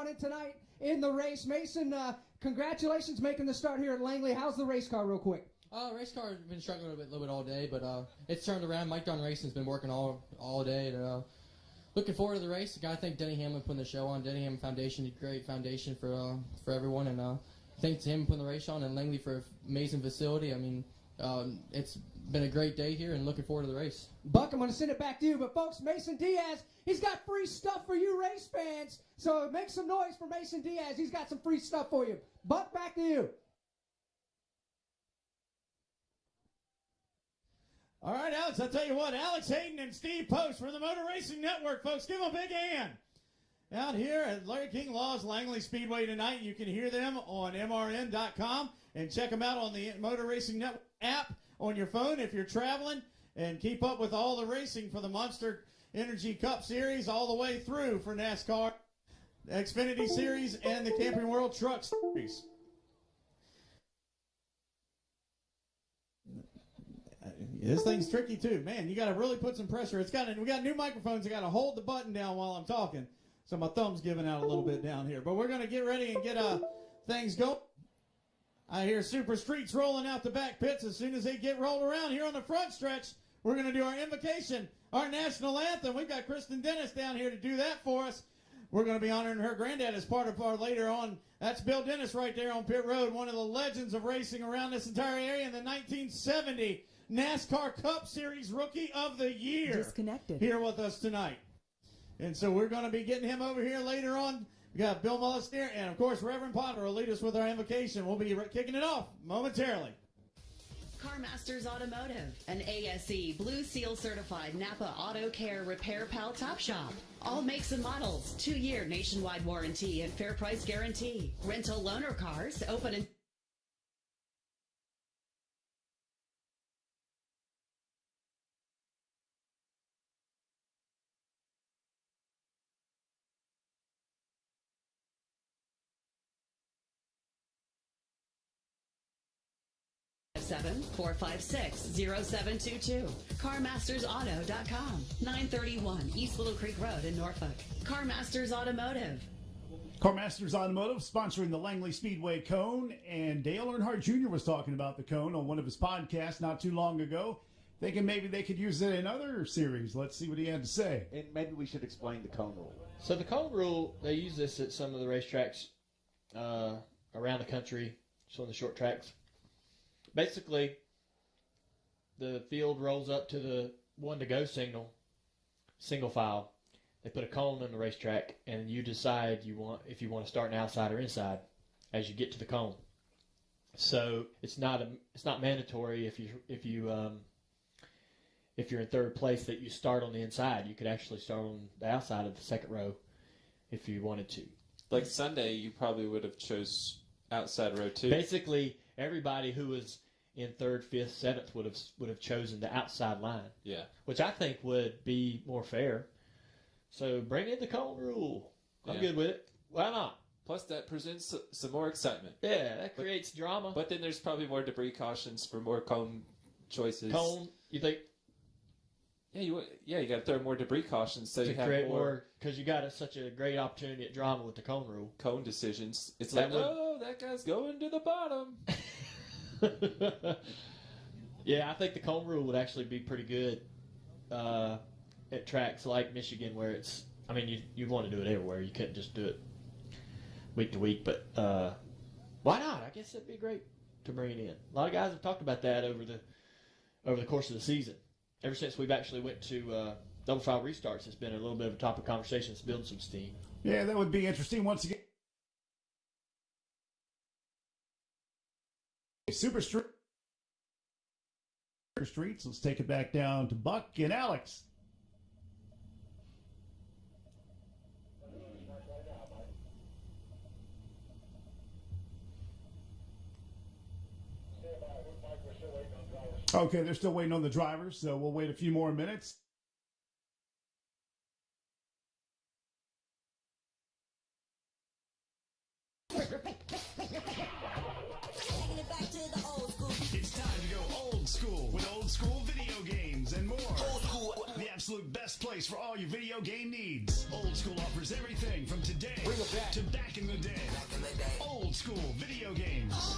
running tonight in the race. Mason, congratulations making the start here at Langley. How's the race car real quick? Race car has been struggling a little bit all day, but it's turned around. Mike Dunn Racing's been working all day. And, looking forward to the race. I gotta thank Denny Hamlin putting the show on. Denny Hamlin Foundation, a great foundation for everyone, and thanks to him putting the race on, and Langley for an amazing facility. I mean, it's been a great day here, and looking forward to the race. Buck, I'm going to send it back to you, but folks, Mason Diaz, he's got free stuff for you race fans, so make some noise for Mason Diaz. He's got some free stuff for you. Buck, back to you. All right, Alex, I'll tell you what, Alex Hayden and Steve Post from the Motor Racing Network, folks, give them a big hand. Out here at Larry King Law's Langley Speedway tonight, you can hear them on MRN.com and check them out on the Motor Racing Network app on your phone if you're traveling, and keep up with all the racing for the Monster Energy Cup Series all the way through for NASCAR, the Xfinity Series, and the Camping World Truck Series. This thing's tricky too, man. You got to really put some pressure. We got new microphones. I got to hold the button down while I'm talking, so my thumb's giving out a little bit down here. But we're gonna get ready and get things going. I hear Super Streets rolling out the back pits. As soon as they get rolled around here on the front stretch, we're gonna do our invocation, our national anthem. We've got Kristen Dennis down here to do that for us. We're going to be honoring her granddad as part of our later on. That's Bill Dennis right there on pit road, one of the legends of racing around this entire area in the 1970 NASCAR Cup Series Rookie of the Year. Disconnected. Here with us tonight. And so we're going to be getting him over here later on. We got Bill Mullis there, and of course Reverend Potter will lead us with our invocation. We'll be kicking it off momentarily. CarMasters Automotive, an ASE Blue Seal certified Napa Auto Care Repair Pal Top Shop. All makes and models, 2-year nationwide warranty and fair price guarantee. Rental loaner cars, open and 456-0722. CarMastersAuto.com. 931 East Little Creek Road in Norfolk. CarMasters Automotive. CarMasters Automotive sponsoring the Langley Speedway Cone, and Dale Earnhardt Jr. was talking about the cone on one of his podcasts not too long ago, thinking maybe they could use it in other series. Let's see what he had to say. And maybe we should explain the cone rule. So the cone rule, they use this at some of the racetracks around the country, so on the short tracks. Basically, the field rolls up to the one-to-go signal, single file. They put a cone on the racetrack, and you decide if you want to start an outside or inside as you get to the cone. So it's not mandatory if you're in third place that you start on the inside. You could actually start on the outside of the second row if you wanted to. Like Sunday, you probably would have chose outside row 2. Basically, everybody who was in third, fifth, seventh would have chosen the outside line. Yeah. Which I think would be more fair. So bring in the cone rule. I'm good with it. Why not? Plus, that presents some more excitement. Yeah, that creates drama. But then there's probably more debris cautions for more cone choices. Cone, you think? Yeah, you got to throw more debris cautions so to you have create more because you got such a great opportunity at drama with the cone rule. Cone decisions. It's that guy's going to the bottom. Yeah, I think the cone rule would actually be pretty good at tracks like Michigan where it's, I mean, you want to do it everywhere. You couldn't just do it week to week, but why not? I guess it'd be great to bring it in. A lot of guys have talked about that over the course of the season. Ever since we've actually went to double file restarts, it's been a little bit of a topic of conversation. It's building some steam. Yeah, that would be interesting. Once again, Super Streets. Let's take it back down to Buck and Alex. Okay, they're still waiting on the drivers, so we'll wait a few more minutes. It's time to go old school with old school video games and more. Old school. The absolute best place for all your video game needs. Old School offers everything from today to back in the day. Old School Video Games.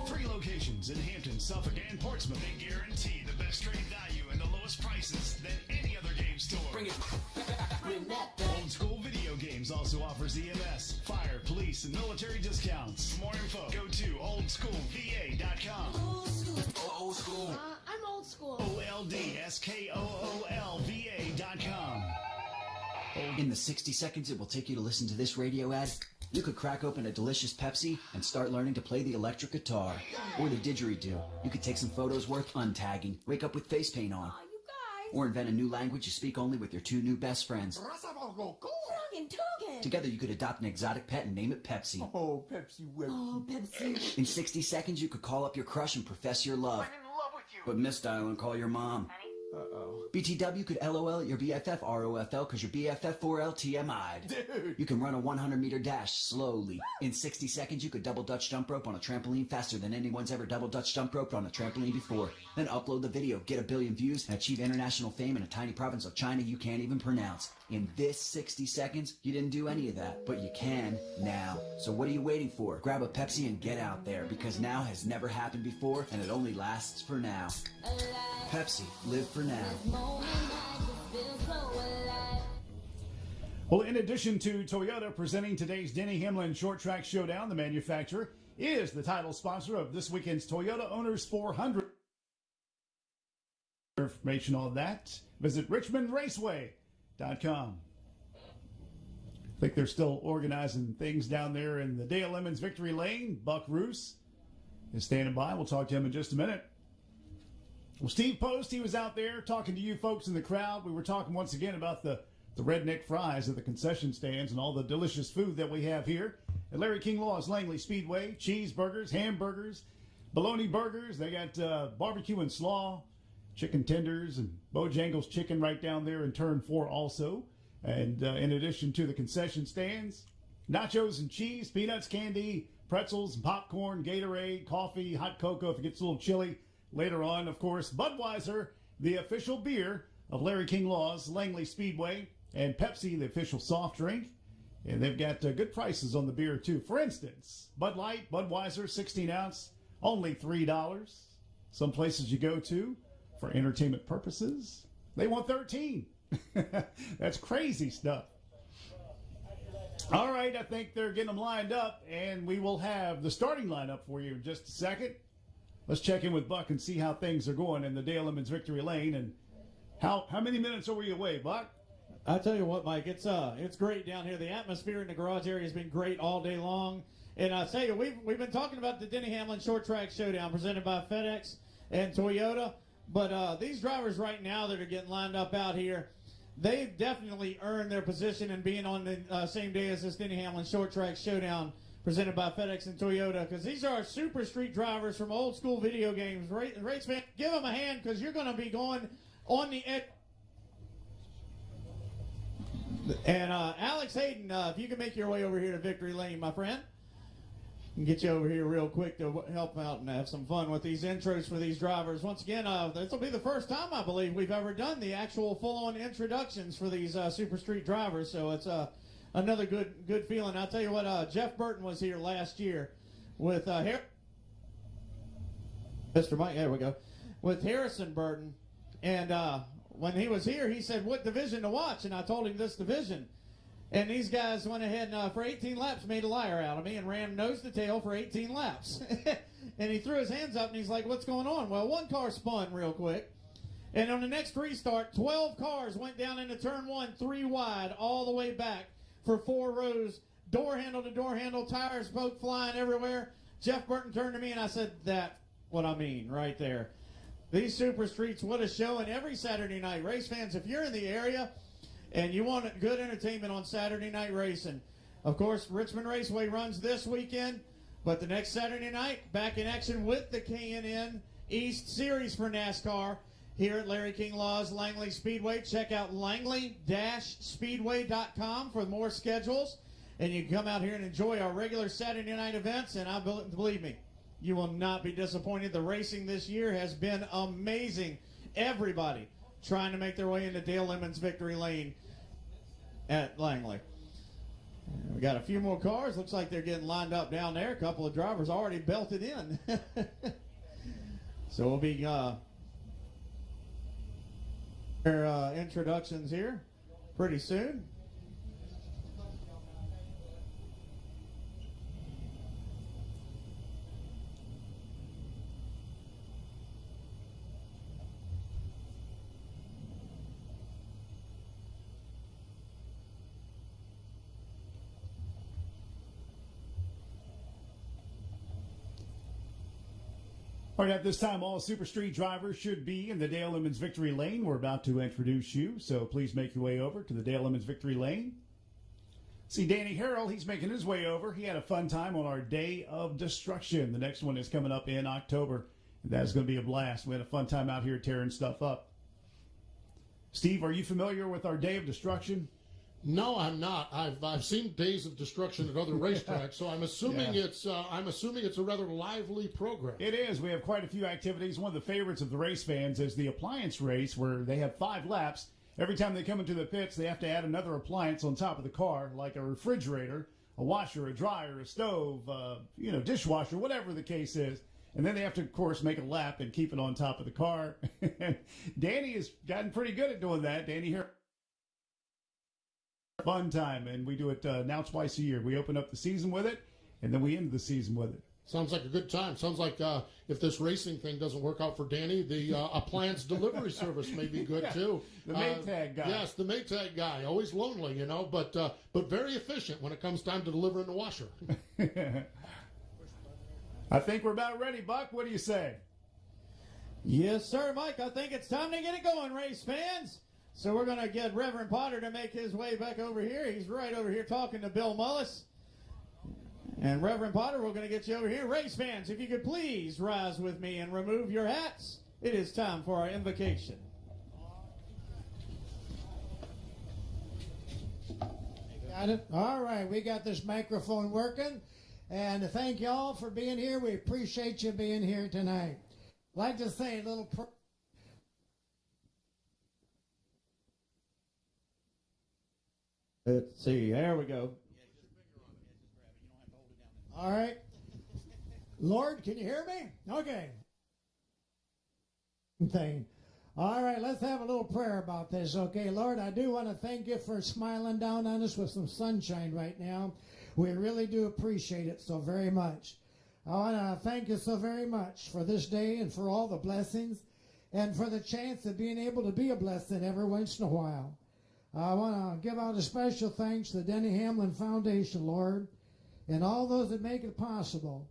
3 locations in Hampton, Suffolk, and Portsmouth. They guarantee the best trade value and the lowest prices than any other game store. Old School Video Games also offers EMS, fire, police, and military discounts. For more info, go to oldschoolva.com. Old school. I'm old school. OLDSKOOLVA.com. In the 60 seconds it will take you to listen to this radio ad, you could crack open a delicious Pepsi and start learning to play the electric guitar. Or the didgeridoo. You could take some photos worth untagging, wake up with face paint on. Aw, you guys. Or invent a new language you speak only with your 2 new best friends. Together you could adopt an exotic pet and name it Pepsi. Oh, Pepsi. Oh, Pepsi. In 60 seconds you could call up your crush and profess your love. I'm in love with you. But misdial and call your mom. Uh-oh. BTW could LOL at your BFF ROFL because your BFF 4LTMI'd. Dude. You can run a 100-meter dash slowly. In 60 seconds, you could double Dutch jump rope on a trampoline faster than anyone's ever double Dutch jump roped on a trampoline before. Then upload the video, get 1 billion views, and achieve international fame in a tiny province of China you can't even pronounce. In this 60 seconds, you didn't do any of that, but you can now. So what are you waiting for? Grab a Pepsi and get out there, because now has never happened before, and it only lasts for now. Pepsi, live for now. Well, in addition to Toyota presenting today's Denny Hamlin Short Track Showdown, the manufacturer is the title sponsor of this weekend's Toyota Owners 400. For information on that, visit richmondraceway.com. I think they're still organizing things down there in the Dale Lemons Victory Lane. Buck Roos is standing by. We'll talk to him in just a minute. Well, Steve Post, he was out there talking to you folks in the crowd. We were talking once again about the redneck fries at the concession stands and all the delicious food that we have here at Larry King Law's Langley Speedway. Cheeseburgers, hamburgers, bologna burgers. They got barbecue and slaw, chicken tenders, and Bojangles chicken right down there in turn 4 also. And in addition to the concession stands, nachos and cheese, peanuts, candy, pretzels, popcorn, Gatorade, coffee, hot cocoa if it gets a little chilly. Later on, of course, Budweiser, the official beer of Larry King Law's Langley Speedway, and Pepsi, the official soft drink. And they've got good prices on the beer, too. For instance, Bud Light, Budweiser, 16 ounce, only $3. Some places you go to for entertainment purposes, they want 13. That's crazy stuff. All right, I think they're getting them lined up, and we will have the starting lineup for you in just a second. Let's check in with Buck and see how things are going in the Dale Lemons Victory Lane. And how many minutes are we away, Buck? I tell you what, Mike, it's great down here. The atmosphere in the garage area has been great all day long. And I tell you, we've been talking about the Denny Hamlin Short Track Showdown presented by FedEx and Toyota. But these drivers right now that are getting lined up out here, they've definitely earned their position in being on the same day as this Denny Hamlin Short Track Showdown presented by FedEx and Toyota, because these are super street drivers from Old School Video Games. Race fan, give them a hand, because you're going to be going on the edge. And Alex Hayden, if you can make your way over here to Victory Lane, my friend, and get you over here real quick to help out and have some fun with these intros for these drivers. Once again, this will be the first time, I believe, we've ever done the actual full-on introductions for these super street drivers. So it's another good feeling. I'll tell you what, Jeff Burton was here last year with Mr. Mike. There we go, with Harrison Burton, and when he was here, he said what division to watch, and I told him this division. And these guys went ahead and for 18 laps made a liar out of me and ran nose to tail for 18 laps. And he threw his hands up and he's like, what's going on? Well, one car spun real quick. And on the next restart, 12 cars went down into turn 1, 3 wide, all the way back for 4 rows, door handle to door handle, tires both flying everywhere. Jeff Burton turned to me and I said, that's what I mean right there. These super streets, what a show. And every Saturday night, race fans, if you're in the area and you want good entertainment on Saturday night racing, of course, Richmond Raceway runs this weekend, but the next Saturday night, back in action with the K&N East Series for NASCAR here at Larry King Law's Langley Speedway. Check out langley-speedway.com for more schedules, and you can come out here and enjoy our regular Saturday night events, and believe me, you will not be disappointed. The racing this year has been amazing. Everybody trying to make their way into Dale Lemons victory lane at Langley. We got a few more cars. Looks like they're getting lined up down there. A couple of drivers already belted in. So we'll be introductions here pretty soon. All right, at this time, all Super Street drivers should be in the Dale Lemons Victory Lane. We're about to introduce you, so please make your way over to the Dale Lemons Victory Lane. See Danny Harrell, he's making his way over. He had a fun time on our Day of Destruction. The next one is coming up in October. That's going to be a blast. We had a fun time out here tearing stuff up. Steve, are you familiar with our Day of Destruction? No, I'm not. I've seen Days of Destruction at other racetracks, so I'm assuming it's a rather lively program. It is. We have quite a few activities. One of the favorites of the race fans is the appliance race, where they have 5 laps. Every time they come into the pits, they have to add another appliance on top of the car, like a refrigerator, a washer, a dryer, a stove, dishwasher, whatever the case is. And then they have to, of course, make a lap and keep it on top of the car. Danny has gotten pretty good at doing that. Danny here. Fun time, and we do it now twice a year. We open up the season with it, and then we end the season with it. Sounds like a good time. Sounds like if this racing thing doesn't work out for Danny, the appliance delivery service may be good too. The Maytag guy. Yes, the Maytag guy. Always lonely, but very efficient when it comes time to deliver in the washer. I think we're about ready, Buck. What do you say? Yes, sir, Mike. I think it's time to get it going, race fans. So we're going to get Reverend Potter to make his way back over here. He's right over here talking to Bill Mullis. And Reverend Potter, we're going to get you over here. Race fans, if you could please rise with me and remove your hats. It is time for our invocation. Got it? All right, we got this microphone working. And thank you all for being here. We appreciate you being here tonight. I'd like to say a little prayer. Let's see. There we go. All right. Lord, can you hear me? Okay. Thing. All right, let's have a little prayer about this. Okay, Lord, I do want to thank you for smiling down on us with some sunshine right now. We really do appreciate it so very much. I want to thank you so very much for this day and for all the blessings and for the chance of being able to be a blessing every once in a while. I want to give out a special thanks to the Denny Hamlin Foundation, Lord, and all those that make it possible.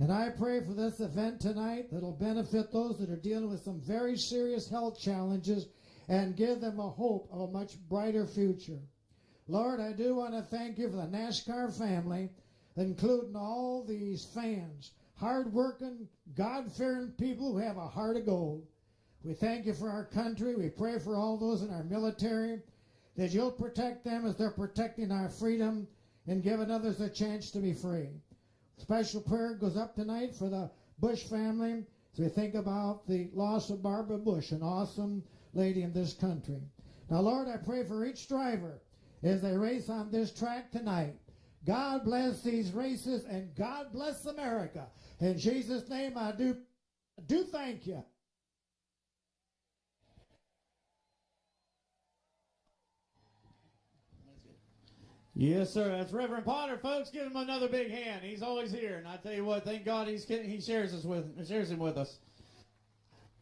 And I pray for this event tonight that will benefit those that are dealing with some very serious health challenges and give them a hope of a much brighter future. Lord, I do want to thank you for the NASCAR family, including all these fans, hard-working, God-fearing people who have a heart of gold. We thank you for our country. We pray for all those in our military, that you'll protect them as they're protecting our freedom and giving others a chance to be free. Special prayer goes up tonight for the Bush family as we think about the loss of Barbara Bush, an awesome lady in this country. Now, Lord, I pray for each driver as they race on this track tonight. God bless these races and God bless America. In Jesus' name, I do thank you. Yes, sir. That's Reverend Potter, folks. Give him another big hand. He's always here, and I tell you what, thank God he shares him with us.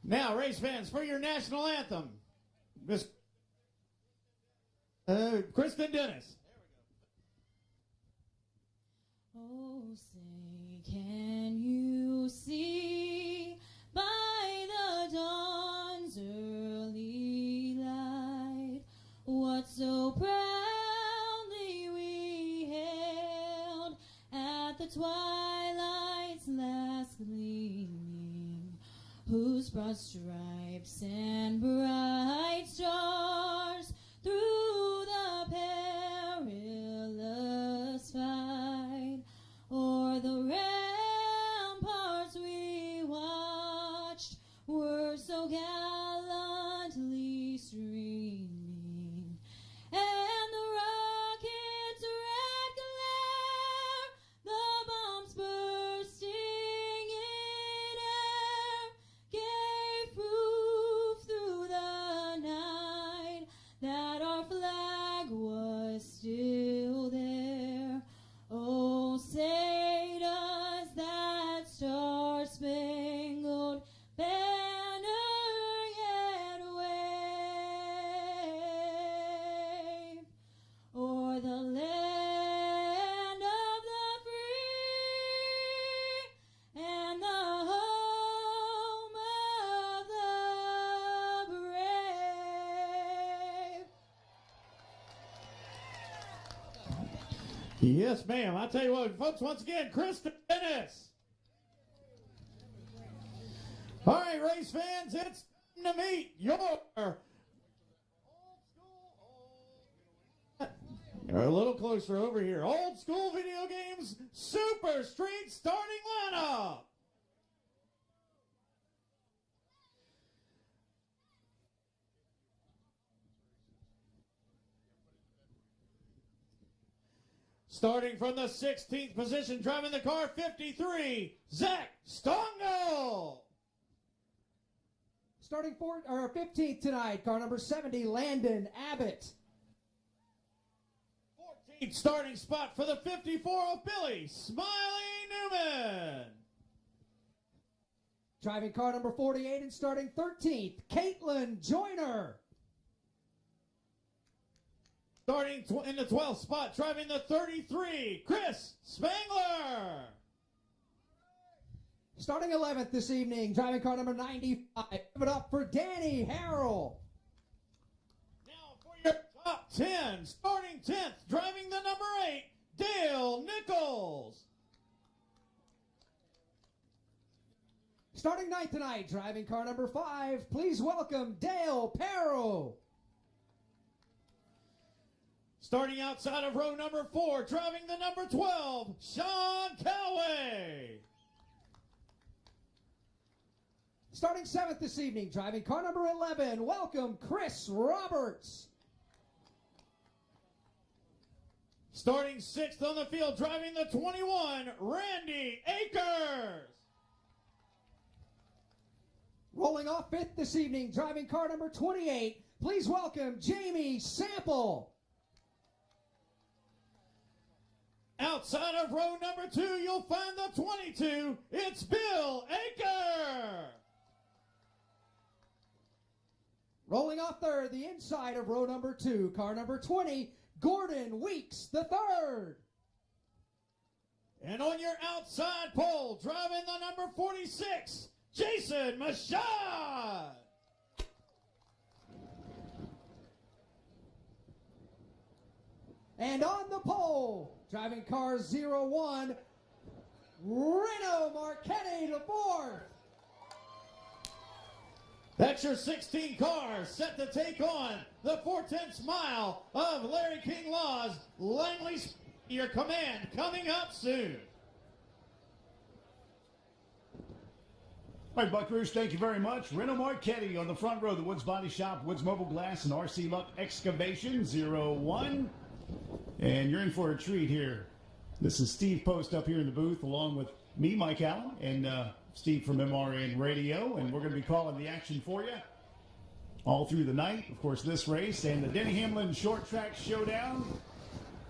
Now, race fans, for your national anthem, Miss Kristen Dennis. Oh, say, can you see by the dawn's early light what so proudly we hailed at the twilight's last gleaming, whose broad stripes and bright stars through the perilous fight o'er the ramparts we watched were so gallantly Yes, ma'am. I tell you what, folks, once again, Chris Dennis. All right, race fans, it's time to meet your a little closer over here. Old school video games Super Street starting lineup. Starting from the 16th position, driving the car 53, Zach Stongel. Starting 15th tonight, car number 70, Landon Abbott. 14th starting spot for the 54 of Billy Smiley Newman. Driving car number 48 and starting 13th, Caitlin Joyner. Starting in the 12th spot, driving the 33, Chris Spangler. Starting 11th this evening, driving car number 95. Give it up for Danny Harrell. Now for your top 10, starting 10th, driving the number 8, Dale Nichols. Starting 9th tonight, driving car number 5. Please welcome Dale Perro. Starting outside of row number 4, driving the number 12, Sean Calloway. Starting 7th this evening, driving car number 11, welcome Chris Roberts. Starting 6th on the field, driving the 21, Randy Akers. Rolling off 5th this evening, driving car number 28, please welcome Jamie Sample. Outside of row number 2, you'll find the 22. It's Bill Aker. Rolling off 3rd, the inside of row number 2, car number 20, Gordon Weeks III. And on your outside pole, driving the number 46, Jason Mashad. And on the pole, driving car 01, Reno Marchetti the 4th. That's your 16 cars set to take on the 4/10 mile of Larry King Law's Langley. Your command coming up soon. All right, Buckaroos, thank you very much. Reno Marchetti on the front row, the Woods Body Shop, Woods Mobile Glass, and RC Luck Excavation 01. And you're in for a treat here. This is Steve Post up here in the booth, along with me, Mike Allen, and Steve from MRN Radio. And we're going to be calling the action for you all through the night. Of course, this race and the Denny Hamlin Short Track Showdown.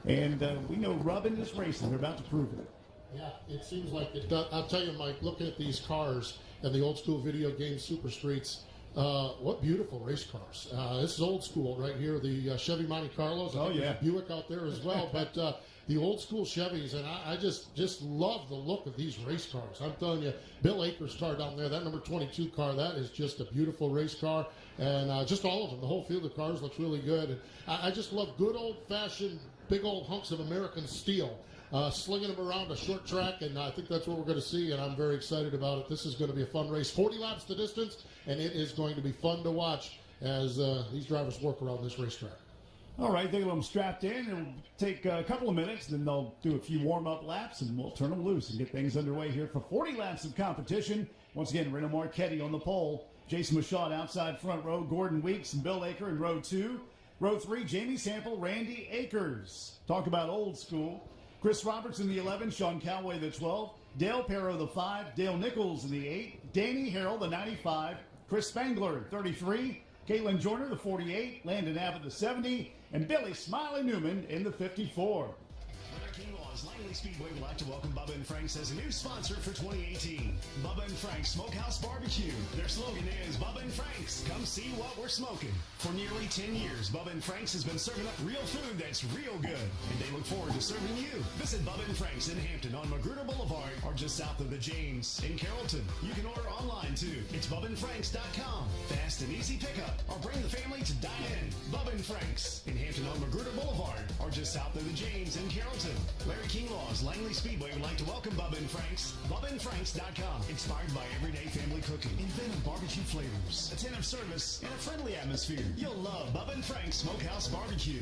And we know rubbing is racing. They're about to prove it. Yeah, it seems like it does. I'll tell you, Mike, looking at these cars and the old school video game Super Streets, what beautiful race cars. This is old school right here, the Chevy Monte Carlos. I think there's a Buick out there as well, but the old school Chevys, and I just love the look of these race cars. I'm telling you, Bill Akers' car down there, that number 22 car, that is just a beautiful race car, and just all of them. The whole field of cars looks really good, and I just love good old-fashioned, big old hunks of American steel. Slinging them around a short track, and I think that's what we're going to see, and I'm very excited about it. This is going to be a fun race, 40 laps the distance, and it is going to be fun to watch as these drivers work around this racetrack. All right, they get them strapped in. It'll take a couple of minutes, then they'll do a few warm-up laps, and we'll turn them loose and get things underway here for 40 laps of competition. Once again, Reno Marchetti on the pole, Jason Mashad outside front row, Gordon Weeks and Bill Aker in row 2. Row 3, Jamie Sample, Randy Akers. Talk about old school. Chris Roberts in the 11, Sean Calloway the 12, Dale Perro the 5, Dale Nichols in the 8, Danny Harrell the 95, Chris Spangler 33, Caitlin Joyner the 48, Landon Abbott the 70, and Billy Smiley Newman in the 54. Laws, Langley Speedway would like to welcome Bubba and Franks as a new sponsor for 2018. Bubba and Franks Smokehouse Barbecue. Their slogan is Bubba and Franks, come see what we're smoking. For nearly 10 years, Bubba and Franks has been serving up real food that's real good, and they look forward to serving you. Visit Bubba and Franks in Hampton on Magruder Boulevard or just south of the James in Carrollton. You can order online too. It's BubbaandFranks.com. Fast and easy pickup, or bring the family to dine in. Bubba and Franks in Hampton on Magruder Boulevard or just south of the James in Carrollton. Larry King Laws, Langley Speedway would like to welcome Bubba and Franks. BubbaandFranks.com. Inspired by everyday family cooking, inventive barbecue flavors, attentive service, and a friendly atmosphere. You'll love Bubba and Franks Smokehouse Barbecue.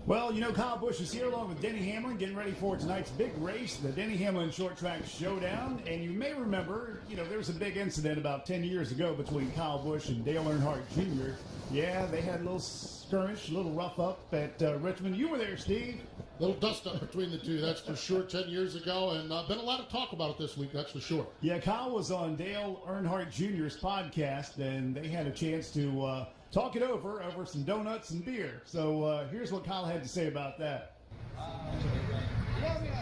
Well, you know, Kyle Busch is here along with Denny Hamlin getting ready for tonight's big race, the Denny Hamlin Short Track Showdown. And you may remember, you know, there was a big incident about 10 years ago between Kyle Busch and Dale Earnhardt Jr. Yeah, they had a little skirmish, a little rough up at Richmond. You were there, Steve. Little dust up between the two, that's for sure, 10 years ago. And been a lot of talk about it this week, that's for sure. Yeah, Kyle was on Dale Earnhardt Jr.'s podcast, and they had a chance to talk it over some donuts and beer. So here's what Kyle had to say about that. Yeah, I mean,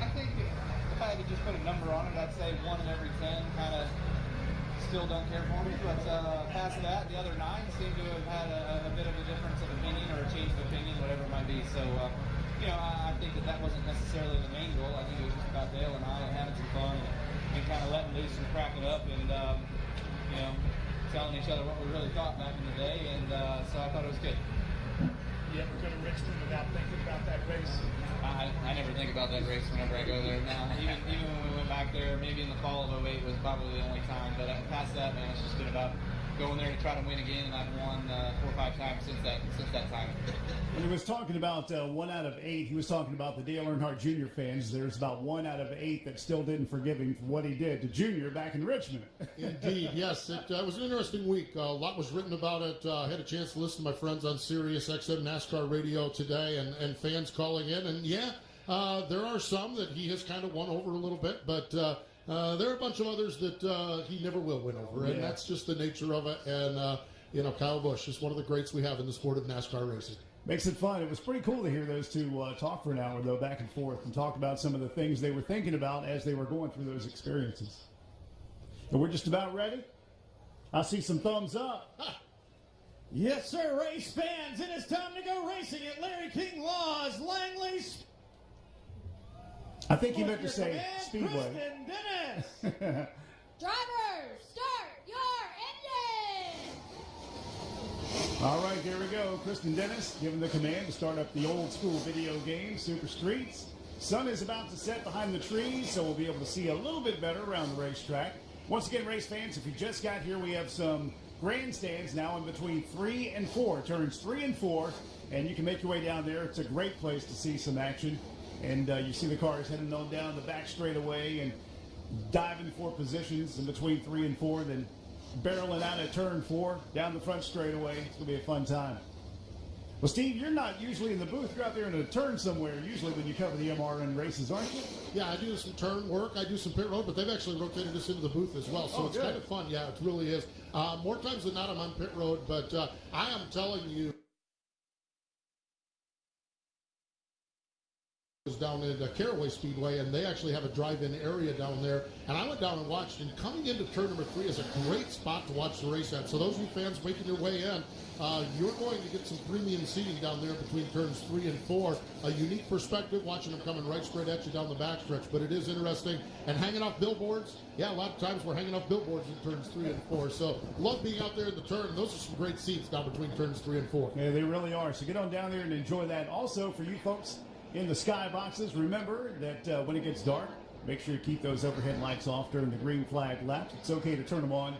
I think if I had to just put a number on it, I'd say 1 in every 10 kind of still don't care for me. But past that, the other 9 seem to have had a bit of a difference of opinion or a change of opinion, whatever it might be. So, you know, I think that wasn't necessarily the main goal. I think it was just about Dale and I and having some fun and kind of letting loose and cracking up and, you know, telling each other what we really thought back in the day, and so I thought it was good. You ever go to Richmond without thinking about that race? I never think about that race whenever I go there. Now, even when we went back there, maybe in the fall of 08 was probably the only time, but past that, man, it's just been about going there to try to win again, and I've won 4 or 5 times since that time. When he was talking about 1 out of 8, he was talking about the Dale Earnhardt Jr. fans. There's about 1 out of 8 that still didn't forgive him for what he did to Junior back in Richmond. Indeed, yes. It was an interesting week. A lot was written about it. I had a chance to listen to my friends on Sirius XM NASCAR radio today and fans calling in. And, yeah, there are some that he has kind of won over a little bit, but there are a bunch of others that he never will win over. And that's just the nature of it. And, you know, Kyle Busch is one of the greats we have in the sport of NASCAR racing. Makes it fun. It was pretty cool to hear those two talk for an hour, though, back and forth, and talk about some of the things they were thinking about as they were going through those experiences. And we're just about ready. I see some thumbs up. Yes, sir, race fans. It is time to go racing at Larry King Laws, Langley's. I think he meant to say Speedway. Kristen Dennis. Drivers, start your engine! All right, here we go. Kristen Dennis giving the command to start up the old school video game, Super Streets. Sun is about to set behind the trees, so we'll be able to see a little bit better around the racetrack. Once again, race fans, if you just got here, we have some grandstands now in between 3 and 4, turns 3 and 4, and you can make your way down there. It's a great place to see some action. And you see the cars heading on down the back straightaway and diving for positions in between 3 and 4, then barreling out at turn 4 down the front straightaway. It's going to be a fun time. Well, Steve, you're not usually in the booth. You're out there in a turn somewhere usually when you cover the MRN races, aren't you? Yeah, I do some turn work. I do some pit road, but they've actually rotated us into the booth as well. So it's kind of fun. Yeah, it really is. More times than not, I'm on pit road, but I am telling you, down at Caraway Speedway, and they actually have a drive-in area down there, and I went down and watched, and coming into turn number 3 is a great spot to watch the race at. So those of you fans making your way in, you're going to get some premium seating down there between turns 3 and 4. A unique perspective, watching them coming right straight at you down the backstretch, but it is interesting. And hanging off billboards, yeah, a lot of times we're hanging off billboards in turns 3 and 4. So love being out there in the turn, and those are some great seats down between turns 3 and 4. Yeah, they really are. So get on down there and enjoy that. Also, for you folks in the sky boxes, remember that when it gets dark, make sure you keep those overhead lights off during the green flag lap. It's okay to turn them on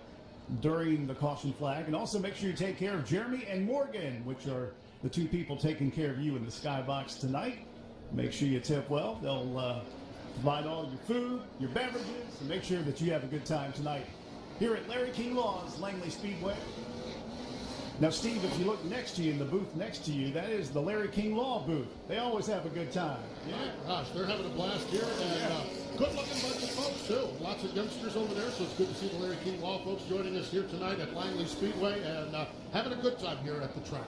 during the caution flag. And also make sure you take care of Jeremy and Morgan, which are the 2 people taking care of you in the sky box tonight. Make sure you tip well. They'll provide all your food, your beverages, and make sure that you have a good time tonight here at Larry King Laws, Langley Speedway. Now, Steve, if you look next to you in the booth next to you, that is the Larry King Law booth. They always have a good time. Yeah, gosh, they're having a blast here, and good-looking bunch of folks, too. Lots of youngsters over there, so it's good to see the Larry King Law folks joining us here tonight at Langley Speedway and having a good time here at the track.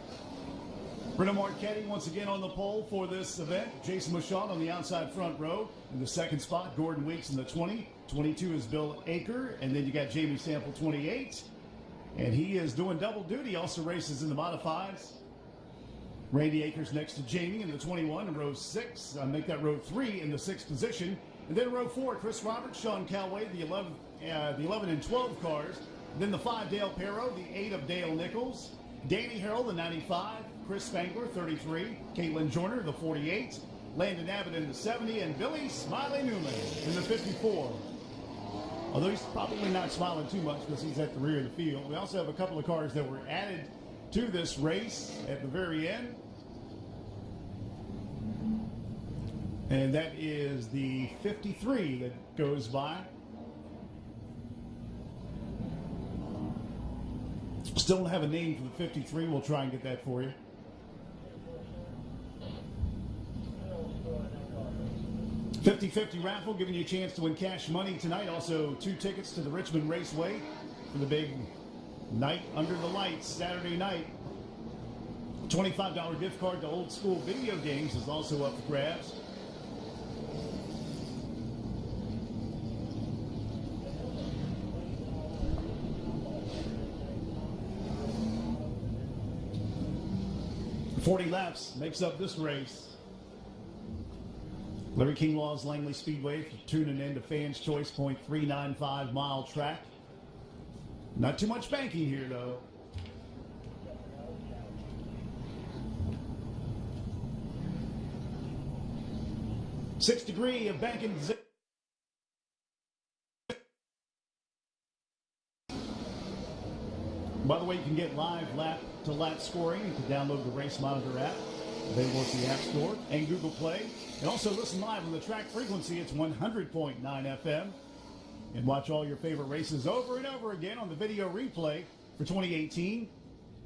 Bruno Marchetti once again on the pole for this event. Jason Machon on the outside front row. In the second spot, Gordon Weeks in the 20. 22 is Bill Aker. And then you got Jamie Sample, 28. And he is doing double duty. Also races in the modifieds. Randy Akers next to Jamie in the 21 in row 6. Make that row 3 in the 6th position. And then row 4, Chris Roberts, Sean Calway, the 11 and 12 cars. Then the 5, Dale Perro, the 8 of Dale Nichols. Danny Harrell, the 95. Chris Spangler, 33. Caitlin Joyner, the 48. Landon Abbott in the 70. And Billy Smiley Newman in the 54. Although he's probably not smiling too much because he's at the rear of the field. We also have a couple of cars that were added to this race at the very end. And that is the 53 that goes by. Still don't have a name for the 53. We'll try and get that for you. $50-50 raffle, giving you a chance to win cash money tonight. Also, 2 tickets to the Richmond Raceway for the big night under the lights Saturday night. $25 gift card to Old School Video Games is also up for grabs. $40 laps makes up this race. Larry King Law's Langley Speedway, if you're tuning in to Fans Choice, 0.395 mile track. Not too much banking here, though. Sixth degree of banking. By the way, you can get live lap-to-lap scoring. You can download the Race Monitor app. Available at the App Store and Google Play. And also listen live on the track frequency. It's 100.9 FM. And watch all your favorite races over and over again on the video replay for 2018.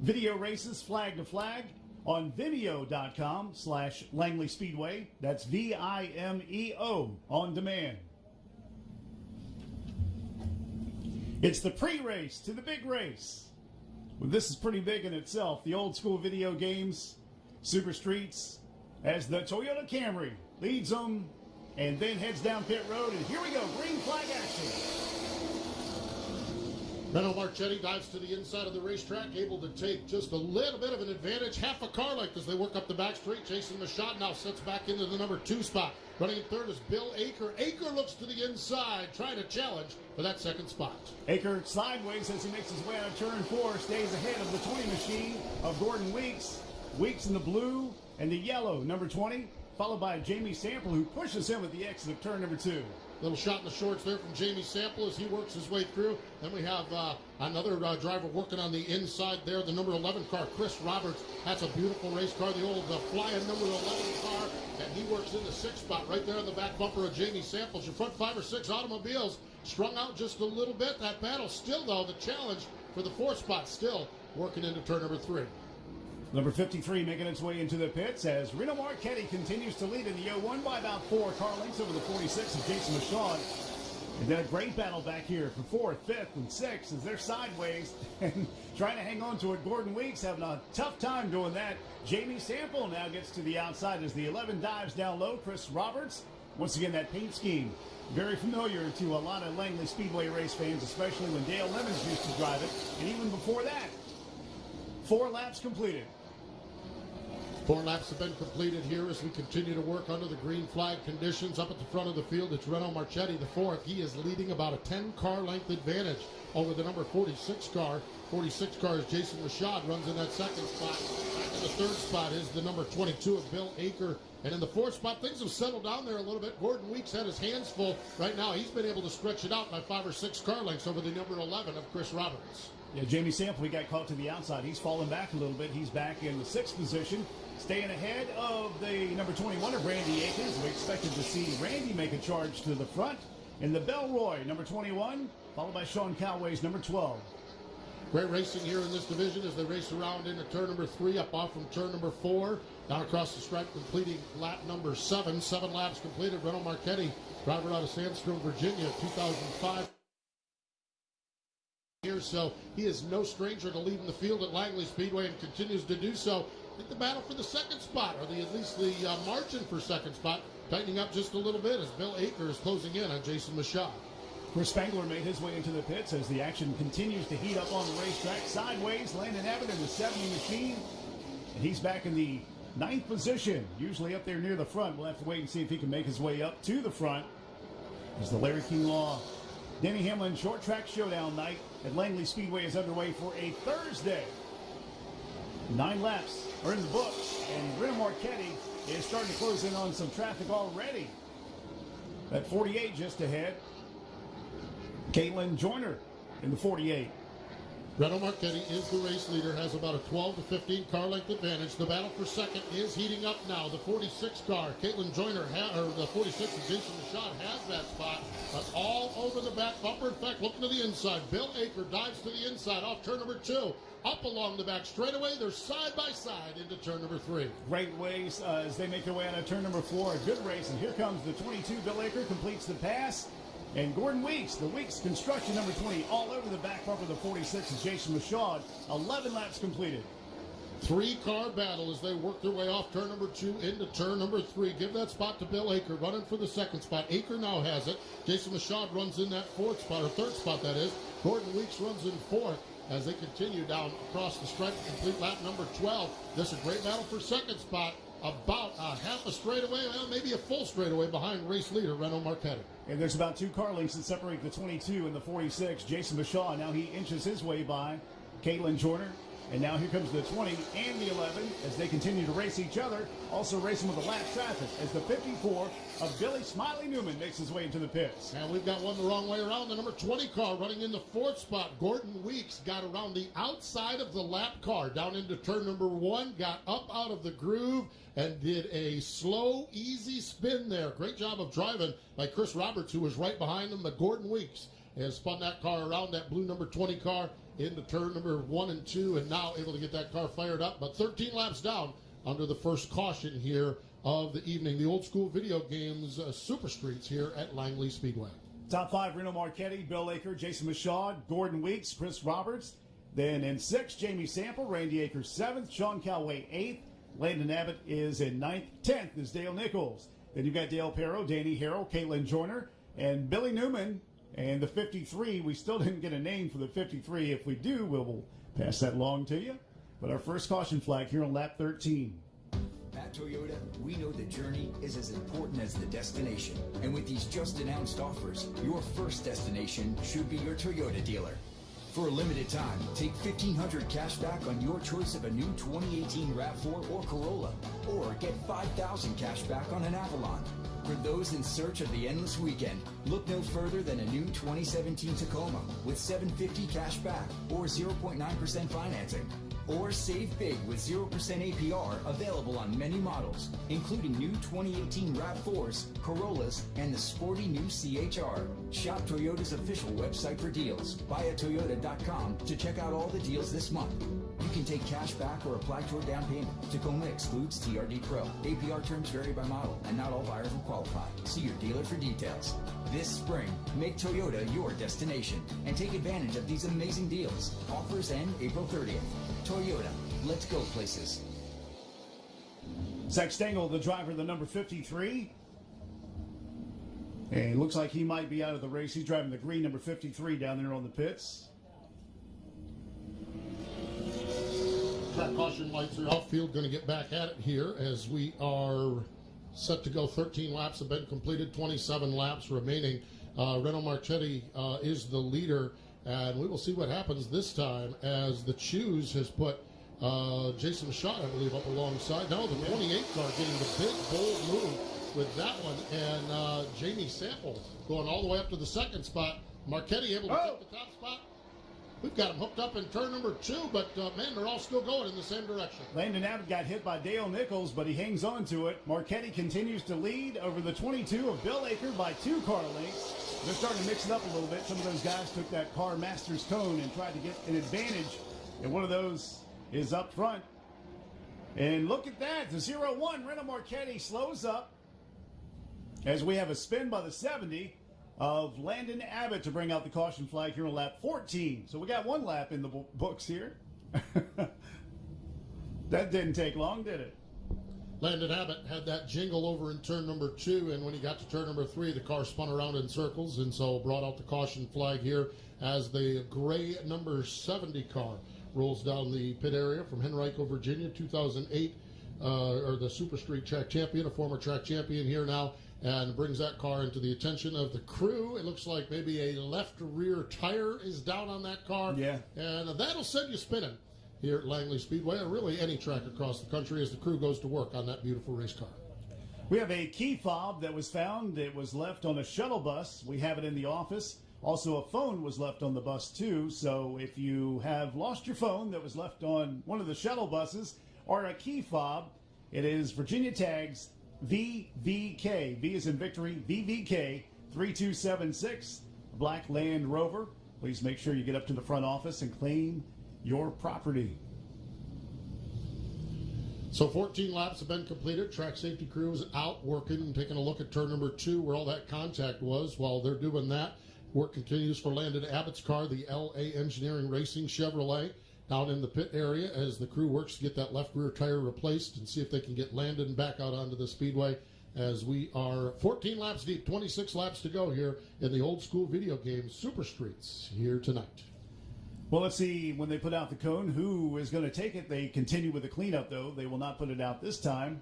Video races flag to flag on vimeo.com/Langley Speedway. That's VIMEO on demand. It's the pre-race to the big race. Well, this is pretty big in itself. The Old School Video Games Super Streets, as the Toyota Camry leads them and then heads down pit road. And here we go, green flag action. Bruno Marchetti dives to the inside of the racetrack, able to take just a little bit of an advantage. Half a car length as they work up the back straight. Jason Machon now sets back into the number 2 spot. Running in third is Bill Aker. Aker looks to the inside, trying to challenge for that second spot. Aker sideways as he makes his way out of turn 4, stays ahead of the 20 machine of Gordon Weeks. Weeks in the blue and the yellow, number 20, followed by Jamie Sample, who pushes him at the exit of turn number 2. Little shot in the shorts there from Jamie Sample as he works his way through. Then we have another driver working on the inside there, the number 11 car, Chris Roberts. That's a beautiful race car, the old flying number 11 car. And he works in the 6th spot right there on the back bumper of Jamie Samples. Your front 5 or 6 automobiles strung out just a little bit. That battle still, though, the challenge for the 4th spot still working into turn number 3. Number 53 making its way into the pits as Reno Marchetti continues to lead in the 01 by about 4 car lengths over the 46 of Jason Machon. And then a great battle back here for 4th, 5th, and 6th as they're sideways and trying to hang on to it. Gordon Weeks having a tough time doing that. Jamie Sample now gets to the outside as the 11 dives down low. Chris Roberts, once again, that paint scheme, very familiar to a lot of Langley Speedway race fans, especially when Dale Lemons used to drive it. And even before that, 4 laps completed. 4 laps have been completed here as we continue to work under the green flag conditions. Up at the front of the field, it's Reno Marchetti, the 4th. He is leading about a 10-car length advantage over the number 46 car. 46 car is Jason Rashad, runs in that 2nd spot. Back in the 3rd spot is the number 22 of Bill Aker. And in the 4th spot, things have settled down there a little bit. Gordon Weeks had his hands full. Right now, he's been able to stretch it out by 5 or 6 car lengths over the number 11 of Chris Roberts. Yeah, Jamie Sample, he got caught to the outside. He's fallen back a little bit. He's back in the 6th position, staying ahead of the number 21 of Randy Akins. We expected to see Randy make a charge to the front. In the Belroy, number 21, followed by Sean Calway's number 12. Great racing here in this division as they race around into turn number 3, up off from turn number 4, down across the stripe, completing lap number 7. 7 laps completed. Reno Marchetti, driver out of Sandstrom, Virginia, 2005. Here, so he is no stranger to leading the field at Langley Speedway and continues to do so. think the battle for the second spot, or at least the margin for second spot, tightening up just a little bit as Bill Aker is closing in on Jason Machad. Chris Spangler made his way into the pits as the action continues to heat up on the racetrack. Sideways, Landon Abbott in the 70 machine. And he's back in the 9th position, usually up there near the front. We'll have to wait and see if he can make his way up to the front. As the Larry King Law Denny Hamlin Short Track Showdown night at Langley Speedway is underway for a Thursday. 9 laps are in the books, and Rena Marchetti is starting to close in on some traffic already. At 48 just ahead. Caitlin Joyner in the 48. Reno Marchetti is the race leader, has about a 12 to 15 car length advantage. The battle for second is heating up now. The 46 car, Caitlin Joyner, or the 46 of Jason Machad has that spot, but all over the back bumper. In fact, looking to the inside. Bill Aker dives to the inside off turn number 2. Up along the back straightaway, they're side by side into turn number 3. Great ways as they make their way out of turn number 4. A good race, and here comes the 22. Bill Aker completes the pass. And Gordon Weeks, the Weeks construction number 20, all over the back bumper of the 46 is Jason Machad. 11 laps completed. 3-car battle as they work their way off turn number 2 into turn number 3. Give that spot to Bill Aker, running for the second spot. Aker now has it. Jason Machad runs in that 4th spot, or 3rd spot that is. Gordon Weeks runs in 4th as they continue down across the stripe to complete lap number 12. This is a great battle for second spot. About a half a straightaway, well, maybe a full straightaway behind race leader Reno Marchetti. And there's about 2 car lengths that separate the 22 and the 46. Jason Machad, now he inches his way by Caitlin Joyner. And now here comes the 20 and the 11 as they continue to race each other. Also racing with the lap traffic as the 54 of Billy Smiley Newman makes his way into the pits. And we've got one the wrong way around. The number 20 car running in the 4th spot. Gordon Weeks got around the outside of the lap car down into turn number 1, got up out of the groove and did a slow, easy spin there. Great job of driving by Chris Roberts, who was right behind him. But Gordon Weeks has spun that car around, that blue number 20 car, into turn number 1 and 2, and now able to get that car fired up. But 13 laps down under the first caution here of the evening. The old school video games super streets here at Langley Speedway. Top 5, Reno Marchetti, Bill Aker, Jason Machad, Gordon Weeks, Chris Roberts. Then in 6, Jamie Sample, Randy Akers 7th, Sean Calway 8th, Landon Abbott is in 9th, 10th is Dale Nichols. Then you've got Dale Perro, Danny Harrell, Caitlin Joyner, and Billy Newman. And the 53, we still didn't get a name for the 53. If we do, we'll pass that along to you. But our first caution flag here on lap 13. At Toyota, we know the journey is as important as the destination. And with these just announced offers, your first destination should be your Toyota dealer. For a limited time, take $1,500 cash back on your choice of a new 2018 RAV4 or Corolla, or get $5,000 cash back on an Avalon. For those in search of the endless weekend, look no further than a new 2017 Tacoma with $750 cash back or 0.9% financing. Or save big with 0% APR available on many models, including new 2018 RAV4s, Corollas, and the sporty new CHR. Shop Toyota's official website for deals, buyatoyota.com, to check out all the deals this month. You can take cash back or apply toward down payment. Tacoma excludes TRD Pro. APR terms vary by model, and not all buyers will qualify. See your dealer for details. This spring, make Toyota your destination and take advantage of these amazing deals. Offers end April 30th. Toyota, let's go places. Zach Stengel, the driver, the number 53. And it looks like he might be out of the race. He's driving the green number 53 down there on the pits. Track caution lights are off. Field going to get back at it here as we are set to go. 13 laps have been completed, 27 laps remaining. Reno Marchetti is the leader, and we will see what happens this time as the Choose has put Jason Machad, I believe, up alongside. Now the 28 car getting the big, bold move with that one, and Jamie Sample going all the way up to the second spot. Marchetti able to take the top spot. We've got him hooked up in turn number 2, but man, they're all still going in the same direction. Landon Abbott got hit by Dale Nichols, but he hangs on to it. Marchetti continues to lead over the 22 of Bill Aker by 2 car lengths. They're starting to mix it up a little bit. Some of those guys took that car master's cone and tried to get an advantage, and one of those is up front. And look at that, the 0-1, Reno Marchetti slows up as we have a spin by the 70 of Landon Abbott to bring out the caution flag here on lap 14. So we got 1 lap in the books here. That didn't take long, did it? Landon Abbott had that jingle over in turn number 2, and when he got to turn number 3, the car spun around in circles, and so brought out the caution flag here as the gray number 70 car rolls down the pit area from Henrico, Virginia, 2008, or the Super Street track champion, a former track champion here now, and brings that car into the attention of the crew. It looks like maybe a left rear tire is down on that car. Yeah. And that'll send you spinning here at Langley Speedway, or really any track across the country as the crew goes to work on that beautiful race car. We have a key fob that was found. It was left on a shuttle bus. We have it in the office. Also, a phone was left on the bus, too. So if you have lost your phone that was left on one of the shuttle buses or a key fob, it is Virginia tags VVK. V is in victory, VVK 3276, Black Land Rover. Please make sure you get up to the front office and claim your property. So 14 laps have been completed. Track safety crew is out working and taking a look at turn number 2 where all that contact was. While they're doing that, work continues for Landon Abbott's car, the LA Engineering Racing Chevrolet, down in the pit area as the crew works to get that left rear tire replaced and see if they can get Landon back out onto the speedway as we are 14 laps deep, 26 laps to go here in the old school video game Super Streets here tonight. Well, let's see when they put out the cone who is going to take it. They continue with the cleanup, though. They will not put it out this time.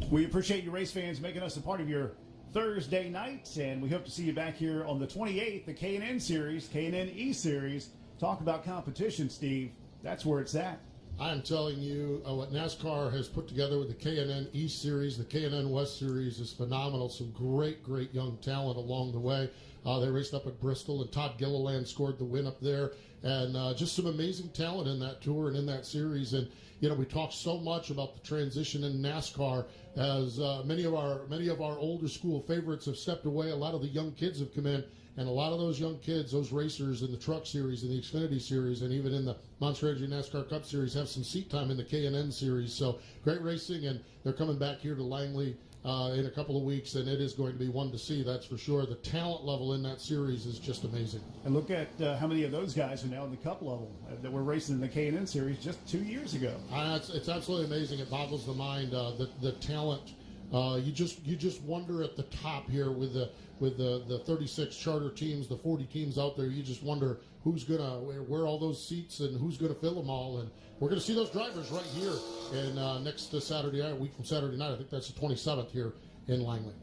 We appreciate you race fans making us a part of your Thursday night, and we hope to see you back here on the 28th, the K&N Series, K&N E-Series. Talk about competition, Steve. That's where it's at. I'm telling you, what NASCAR has put together with the K&N East Series, the K&N West Series is phenomenal. Some great, great young talent along the way. They raced up at Bristol, and Todd Gilliland scored the win up there. And just some amazing talent in that tour and in that series. And, you know, we talk so much about the transition in NASCAR as many of our older school favorites have stepped away. A lot of the young kids have come in. And a lot of those young kids, those racers in the Truck Series, in the Xfinity Series, and even in the Monster Energy NASCAR Cup Series have some seat time in the K&N Series. So great racing, and they're coming back here to Langley in a couple of weeks, and it is going to be one to see, that's for sure. The talent level in that series is just amazing. And look at how many of those guys are now in the Cup level that were racing in the K&N Series just 2 years ago. It's absolutely amazing. It boggles the mind, the talent. You just wonder at the top here with the 36 charter teams, the 40 teams out there. You just wonder who's gonna where all those seats and who's gonna fill them all. And we're gonna see those drivers right here in next Saturday night, a week from Saturday night. I think that's the 27th here in Langley.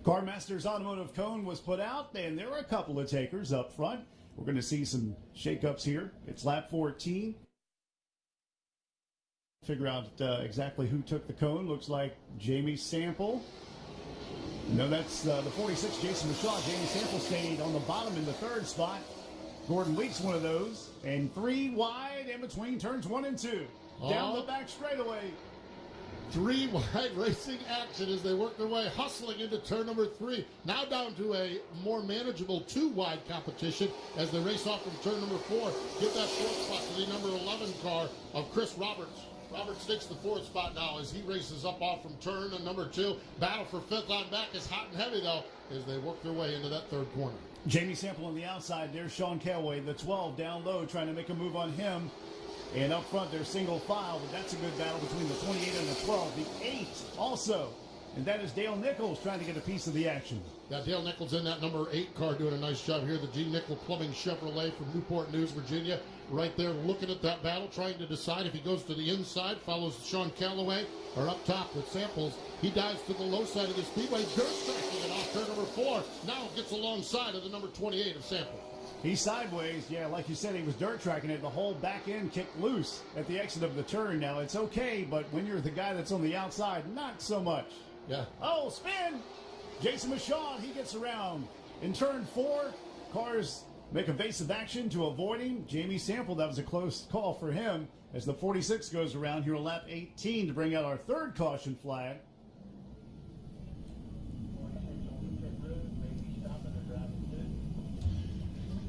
CarMaster's Automotive Cone was put out, and there are a couple of takers up front. We're going to see some shakeups here. It's lap 14. Figure out exactly who took the cone. Looks like Jamie Sample. No, that's the 46, Jason Mashaw. Jamie Sample stayed on the bottom in the third spot. Gordon Weeks, one of those. And 3 wide in between turns 1 and 2. Down the back straightaway. 3 wide racing action as they work their way, hustling into turn number 3. Now down to a more manageable 2 wide competition as they race off from turn number 4. Get that 4th spot to the number 11 car of Chris Roberts. Roberts takes the 4th spot now as he races up off from turn number 2. Battle for 5th on back is hot and heavy, though, as they work their way into that 3rd corner. Jamie Sample on the outside. There's Sean Kelway, the 12 down low, trying to make a move on him. And up front, they're single file, but that's a good battle between the 28 and the 12. The 8 also. And that is Dale Nichols trying to get a piece of the action. Yeah, Dale Nichols in that number 8 car doing a nice job here. The G. Nickel Plumbing Chevrolet from Newport News, Virginia. Right there looking at that battle, trying to decide if he goes to the inside, follows Sean Calloway, or up top with Samples. He dives to the low side of the speedway, dirt tracking it off turn number 4. Now gets alongside of the number 28 of Samples. He's sideways. Yeah, like you said, he was dirt tracking it. The whole back end kicked loose at the exit of the turn. Now, it's okay, but when you're the guy that's on the outside, not so much. Yeah. Oh, spin! Jason Mashaw, he gets around. In turn 4, cars make evasive action to avoid him. Jamie Sample, that was a close call for him as the 46 goes around here on lap 18 to bring out our 3rd caution flag.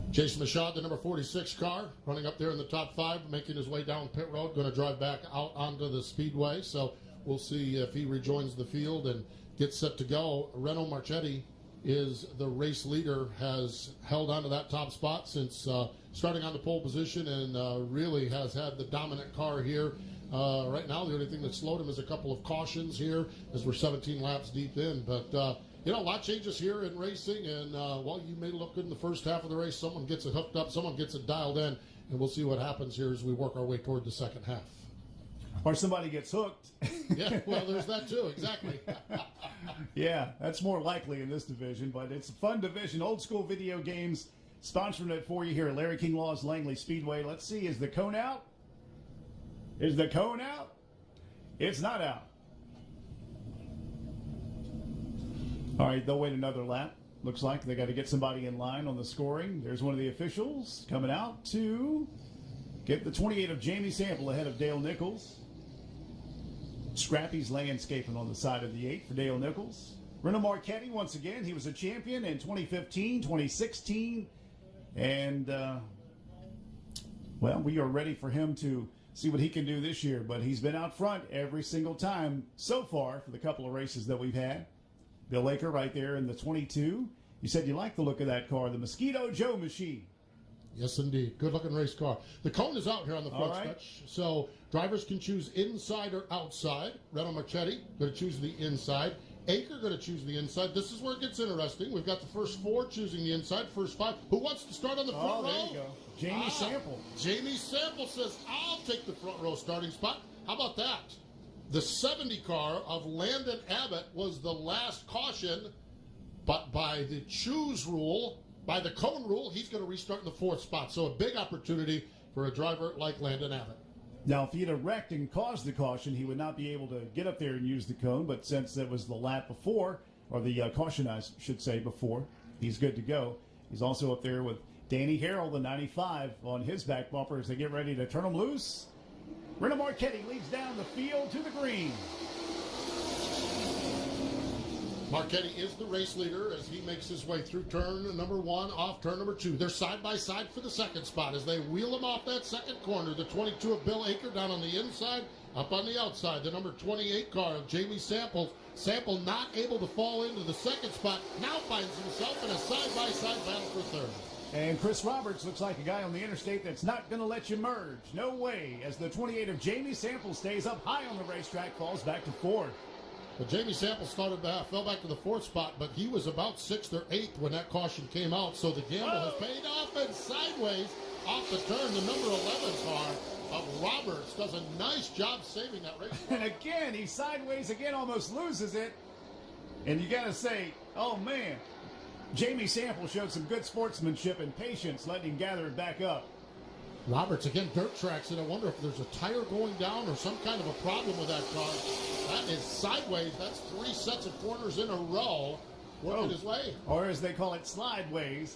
Jason Mashaw, the number 46 car, running up there in the top 5, making his way down pit road, going to drive back out onto the speedway. So we'll see if he rejoins the field and gets set to go. Reno Marchetti is the race leader, has held on to that top spot since starting on the pole position and really has had the dominant car here. Right now, the only thing that slowed him is a couple of cautions here as we're 17 laps deep in. But, a lot changes here in racing. And while you may look good in the first half of the race, someone gets it hooked up, someone gets it dialed in. And we'll see what happens here as we work our way toward the second half. Or somebody gets hooked. Yeah, well, there's that too, exactly. Yeah, that's more likely in this division, but it's a fun division. Old school video games, sponsoring it for you here at Larry King Law's Langley Speedway. Let's see, is the cone out? Is the cone out? It's not out. All right, they'll wait another lap. Looks like they got to get somebody in line on the scoring. There's one of the officials coming out to get the 28 of Jamie Sample ahead of Dale Nichols. Scrappy's landscaping on the side of the 8 for Dale Nichols. Reno Marchetti, once again, he was a champion in 2015, 2016. And, we are ready for him to see what he can do this year. But he's been out front every single time so far for the couple of races that we've had. Bill Aker right there in the 22. You said you like the look of that car, the Mosquito Joe machine. Yes, indeed. Good-looking race car. The cone is out here on the front stretch, so drivers can choose inside or outside. Reno Marchetti going to choose the inside. Aker going to choose the inside. This is where it gets interesting. We've got the first 4 choosing the inside, first 5. Who wants to start on the front row? There you go. Jamie Sample. Jamie Sample says, I'll take the front row starting spot. How about that? The 70 car of Landon Abbott was the last caution, but by the choose rule, by the cone rule, he's going to restart in the 4th spot. So a big opportunity for a driver like Landon Abbott. Now, if he had wrecked and caused the caution, he would not be able to get up there and use the cone. But since it was the lap before, or the caution, I should say, before, he's good to go. He's also up there with Danny Harrell, the 95, on his back bumper as they get ready to turn him loose. Reno Marchetti leads down the field to the green. Marchetti is the race leader as he makes his way through turn number 1, off turn number 2. They're side by side for the second spot as they wheel him off that second corner. The 22 of Bill Aker down on the inside, up on the outside. The number 28 car of Jamie Sample. Sample not able to fall into the second spot. Now finds himself in a side-by-side battle for third. And Chris Roberts looks like a guy on the interstate that's not going to let you merge. No way, as the 28 of Jamie Sample stays up high on the racetrack, falls back to 4th. Well, Jamie Sample fell back to the 4th spot, but he was about 6th or 8th when that caution came out, so the gamble has paid off, and sideways off the turn, the number 11 car of Roberts does a nice job saving that race. And again, he sideways again, almost loses it. And you got to say, oh man, Jamie Sample showed some good sportsmanship and patience, letting him gather it back up. Roberts, again, dirt tracks, and I wonder if there's a tire going down or some kind of a problem with that car. That is sideways. That's 3 sets of corners in a row working his way. Or as they call it, slideways.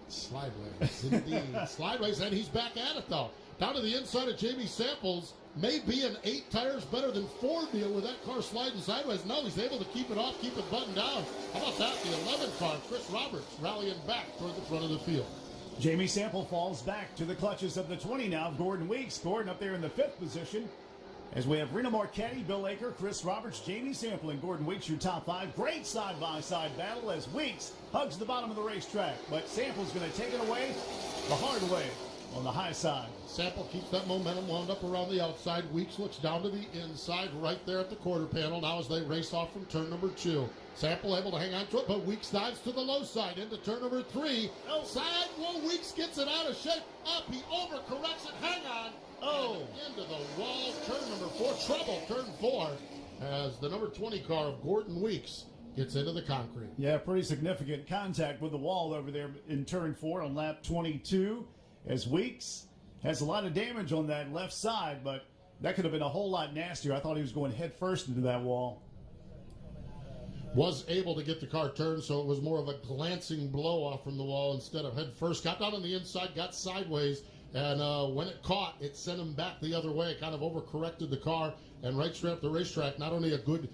Slideways, indeed. Slideways, and he's back at it, though. Down to the inside of Jamie Samples. Maybe an 8 tires better than 4 deal with that car sliding sideways. No, he's able to keep it off, keep it buttoned down. How about that? The 11 car, Chris Roberts, rallying back toward the front of the field. Jamie Sample falls back to the clutches of the 20 now. Gordon Weeks, Gordon up there in the 5th position. As we have Reno Marchetti, Bill Aker, Chris Roberts, Jamie Sample, and Gordon Weeks, your top 5. Great side-by-side battle as Weeks hugs the bottom of the racetrack. But Sample's going to take it away the hard way on the high side. Sample keeps that momentum wound up around the outside. Weeks looks down to the inside right there at the quarter panel now as they race off from turn number 2. Sample able to hang on to it, but Weeks dives to the low side into turn number 3. Side, Weeks gets it out of shape. Up, he overcorrects it. Hang on. Into the wall. Turn number 4. Trouble. Turn 4 as the number 20 car of Gordon Weeks gets into the concrete. Yeah, pretty significant contact with the wall over there in turn 4 on lap 22 as Weeks has a lot of damage on that left side, but that could have been a whole lot nastier. I thought he was going head first into that wall. Was able to get the car turned, so it was more of a glancing blow off from the wall instead of head first. Got down on the inside, got sideways, and when it caught, it sent him back the other way. It kind of overcorrected the car, and right straight up the racetrack, not only a good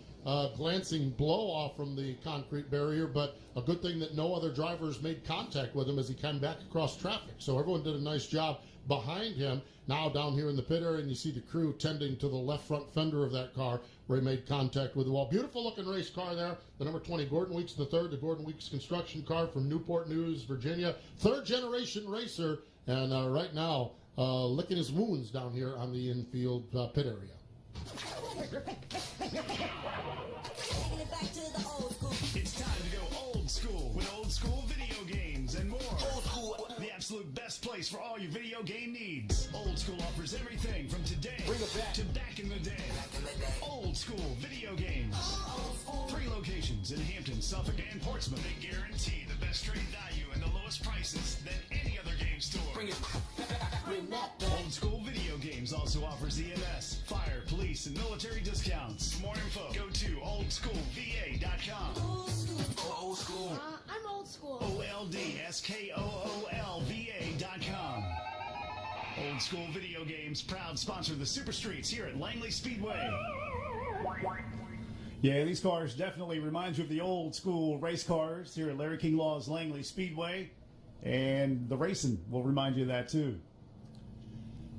glancing blow off from the concrete barrier, but a good thing that no other drivers made contact with him as he came back across traffic. So everyone did a nice job behind him. Now down here in the pit area, and you see the crew tending to the left front fender of that car where he made contact with the wall. Beautiful looking race car there. The number 20 Gordon Weeks III, the Gordon Weeks construction car from Newport News, Virginia. Third generation racer, and right now licking his wounds down here on the infield pit area. It's time to go old school with old school video games and more. Old school, the absolute best place for all your video game needs. Old school offers everything from today to back in the day. Old school video games. 3 locations in Hampton, Suffolk, and Portsmouth. They guarantee the best trade value and the lowest prices than any other game store. Old School Video Games also offers EMS, fire, police, and military discounts. For more info, go to oldschoolva.com. Old school. I'm old school. OLDSKOOLVA.com. Old School Video Games, proud sponsor of the Super Streets here at Langley Speedway. Yeah, these cars definitely remind you of the old school race cars here at Larry King Law's Langley Speedway. And the racing will remind you of that too.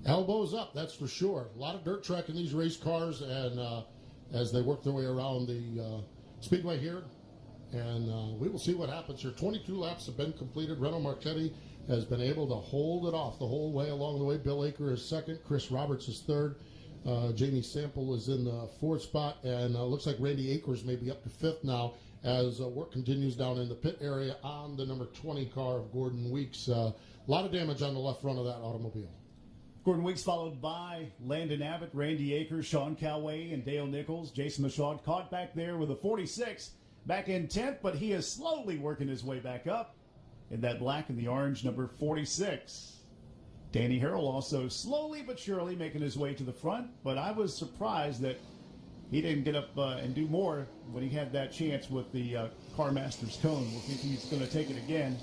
Elbows up, that's for sure. A lot of dirt track in these race cars, and as they work their way around the speedway here, and we will see what happens here. 22 laps have been completed. Renault Marchetti has been able to hold it off the whole way along the way. Bill Aker is second. Chris Roberts is third. Jamie Sample is in the fourth spot, and looks like Randy Akers may be up to fifth now as work continues down in the pit area on the number 20 car of Gordon Weeks. A lot of damage on the left front of that automobile. Gordon Weeks followed by Landon Abbott, Randy Akers, Sean Calway, and Dale Nichols. Jason Michaud caught back there with a 46, back in 10th, but he is slowly working his way back up in that black and the orange number 46. Danny Harrell also slowly but surely making his way to the front, but I was surprised that he didn't get up and do more when he had that chance with the Car Masters cone. We'll think he's going to take it again.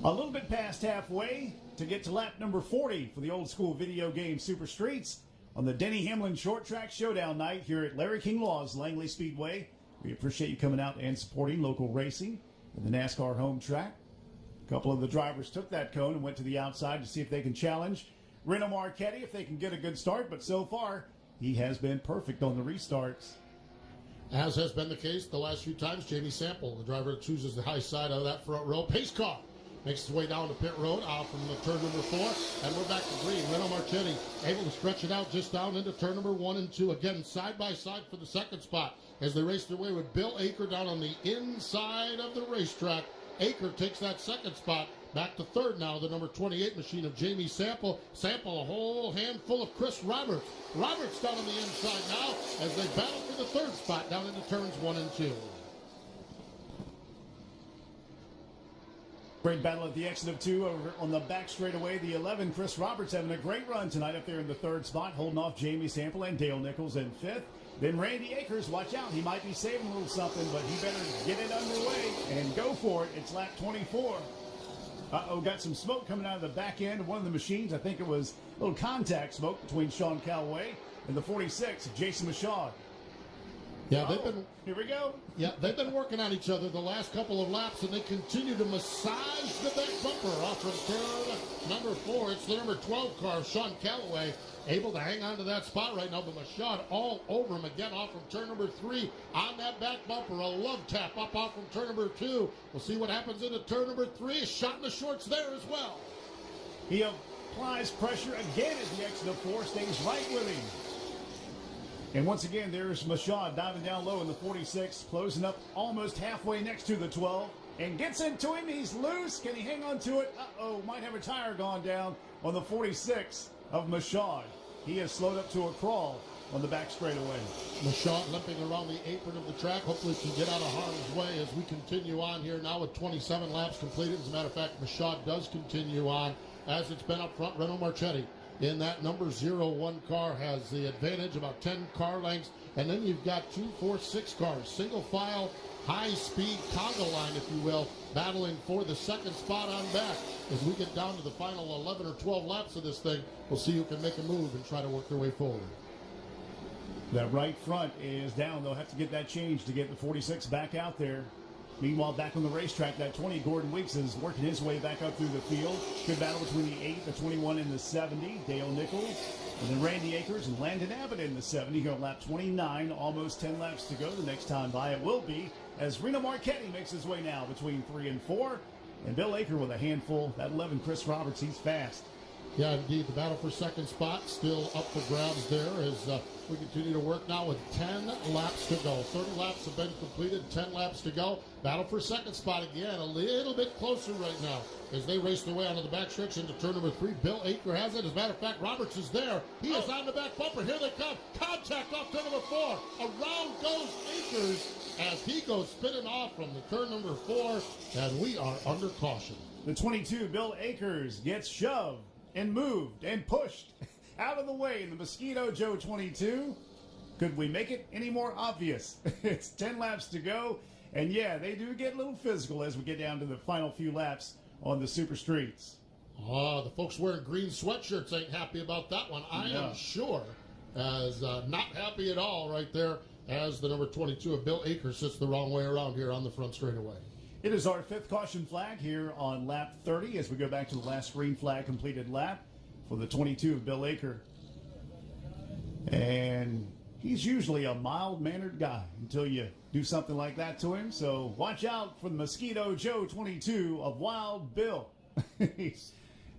A little bit past halfway to get to lap number 40 for the old school video game Super Streets on the Denny Hamlin Short Track Showdown night here at Larry King Law's Langley Speedway. We appreciate you coming out and supporting local racing in the NASCAR home track. A couple of the drivers took that cone and went to the outside to see if they can challenge Renault Marchetti if they can get a good start, but so far he has been perfect on the restarts. As has been the case the last few times, Jamie Sample, the driver that chooses the high side of that front row. Pace car makes its way down to pit road out from the turn number 4, and we're back to green. Renault Marchetti able to stretch it out just down into turn number 1 and 2. Again, side by side for the second spot as they race their way with Bill Aker down on the inside of the racetrack. Aker takes that second spot. Back to third now, the number 28 machine of Jamie Sample. Sample a whole handful of Chris Roberts. Roberts down on the inside now as they battle for the third spot down into turns 1 and 2. Great battle at the exit of 2 over on the back straightaway. The 11, Chris Roberts, having a great run tonight up there in the third spot, holding off Jamie Sample and Dale Nichols in 5th. Then Randy Akers, watch out, he might be saving a little something, but he better get it underway and go for it. It's lap 24. Got some smoke coming out of the back end of one of the machines. I think it was a little contact smoke between Sean Calway and the 46, Jason Michaud. Yeah, they've been. Here we go. Yeah, they've been working on each other the last couple of laps, and they continue to massage the back bumper off of turn number 4. It's the number 12 car, Sean Callaway, able to hang on to that spot right now, but Michaud all over him again off from turn number 3 on that back bumper. A love tap up off from turn number 2. We'll see what happens into turn number 3. A shot in the shorts there as well. He applies pressure again at the exit of 4, stays right with him. And once again, there's Michaud diving down low in the 46, closing up almost halfway next to the 12, and gets into him. He's loose. Can he hang on to it? Uh-oh, might have a tire gone down on the 46 of Michaud. He has slowed up to a crawl on the back straightaway. Michaud limping around the apron of the track. Hopefully he can get out of harm's way as we continue on here now with 27 laps completed. As a matter of fact, Michaud does continue on as it's been up front. Renault Marchetti in that number 01 car has the advantage, about 10 car lengths. And then you've got 2, 4, 6 cars, single file, high-speed Congo line, if you will, battling for the second spot on back. As we get down to the final 11 or 12 laps of this thing, we'll see who can make a move and try to work their way forward. That right front is down. They'll have to get that changed to get the 46 back out there. Meanwhile, back on the racetrack, that 20, Gordon Weeks is working his way back up through the field. Good battle between the 8, the 21, and the 70. Dale Nichols, and then Randy Akers and Landon Abbott in the 70. Here on lap 29, almost 10 laps to go. The next time by it will be as Reno Marchetti makes his way now between 3 and 4. And Bill Aker with a handful. That 11, Chris Roberts, he's fast. Yeah, indeed. The battle for second spot still up for grabs there as we continue to work now with 10 laps to go. 30 laps have been completed, 10 laps to go. Battle for second spot again, a little bit closer right now as they race their way onto the backstretch into turn number 3. Bill Aker has it. As a matter of fact, Roberts is there. He is on the back bumper. Here they come. Contact off turn number 4. Around goes Akers as he goes spinning off from the turn number 4, and we are under caution. The 22, Bill Akers, gets shoved and moved and pushed out of the way in the Mosquito Joe 22. Could we make it any more obvious? It's 10 laps to go, and yeah, they do get a little physical as we get down to the final few laps on the super streets. The folks wearing green sweatshirts ain't happy about that one. I am sure, as not happy at all right there as the number 22 of Bill Akers sits the wrong way around here on the front straightaway. It is our 5th caution flag here on lap 30 as we go back to the last green flag completed lap for the 22 of Bill Aker. And he's usually a mild-mannered guy until you do something like that to him. So watch out for the Mosquito Joe 22 of Wild Bill.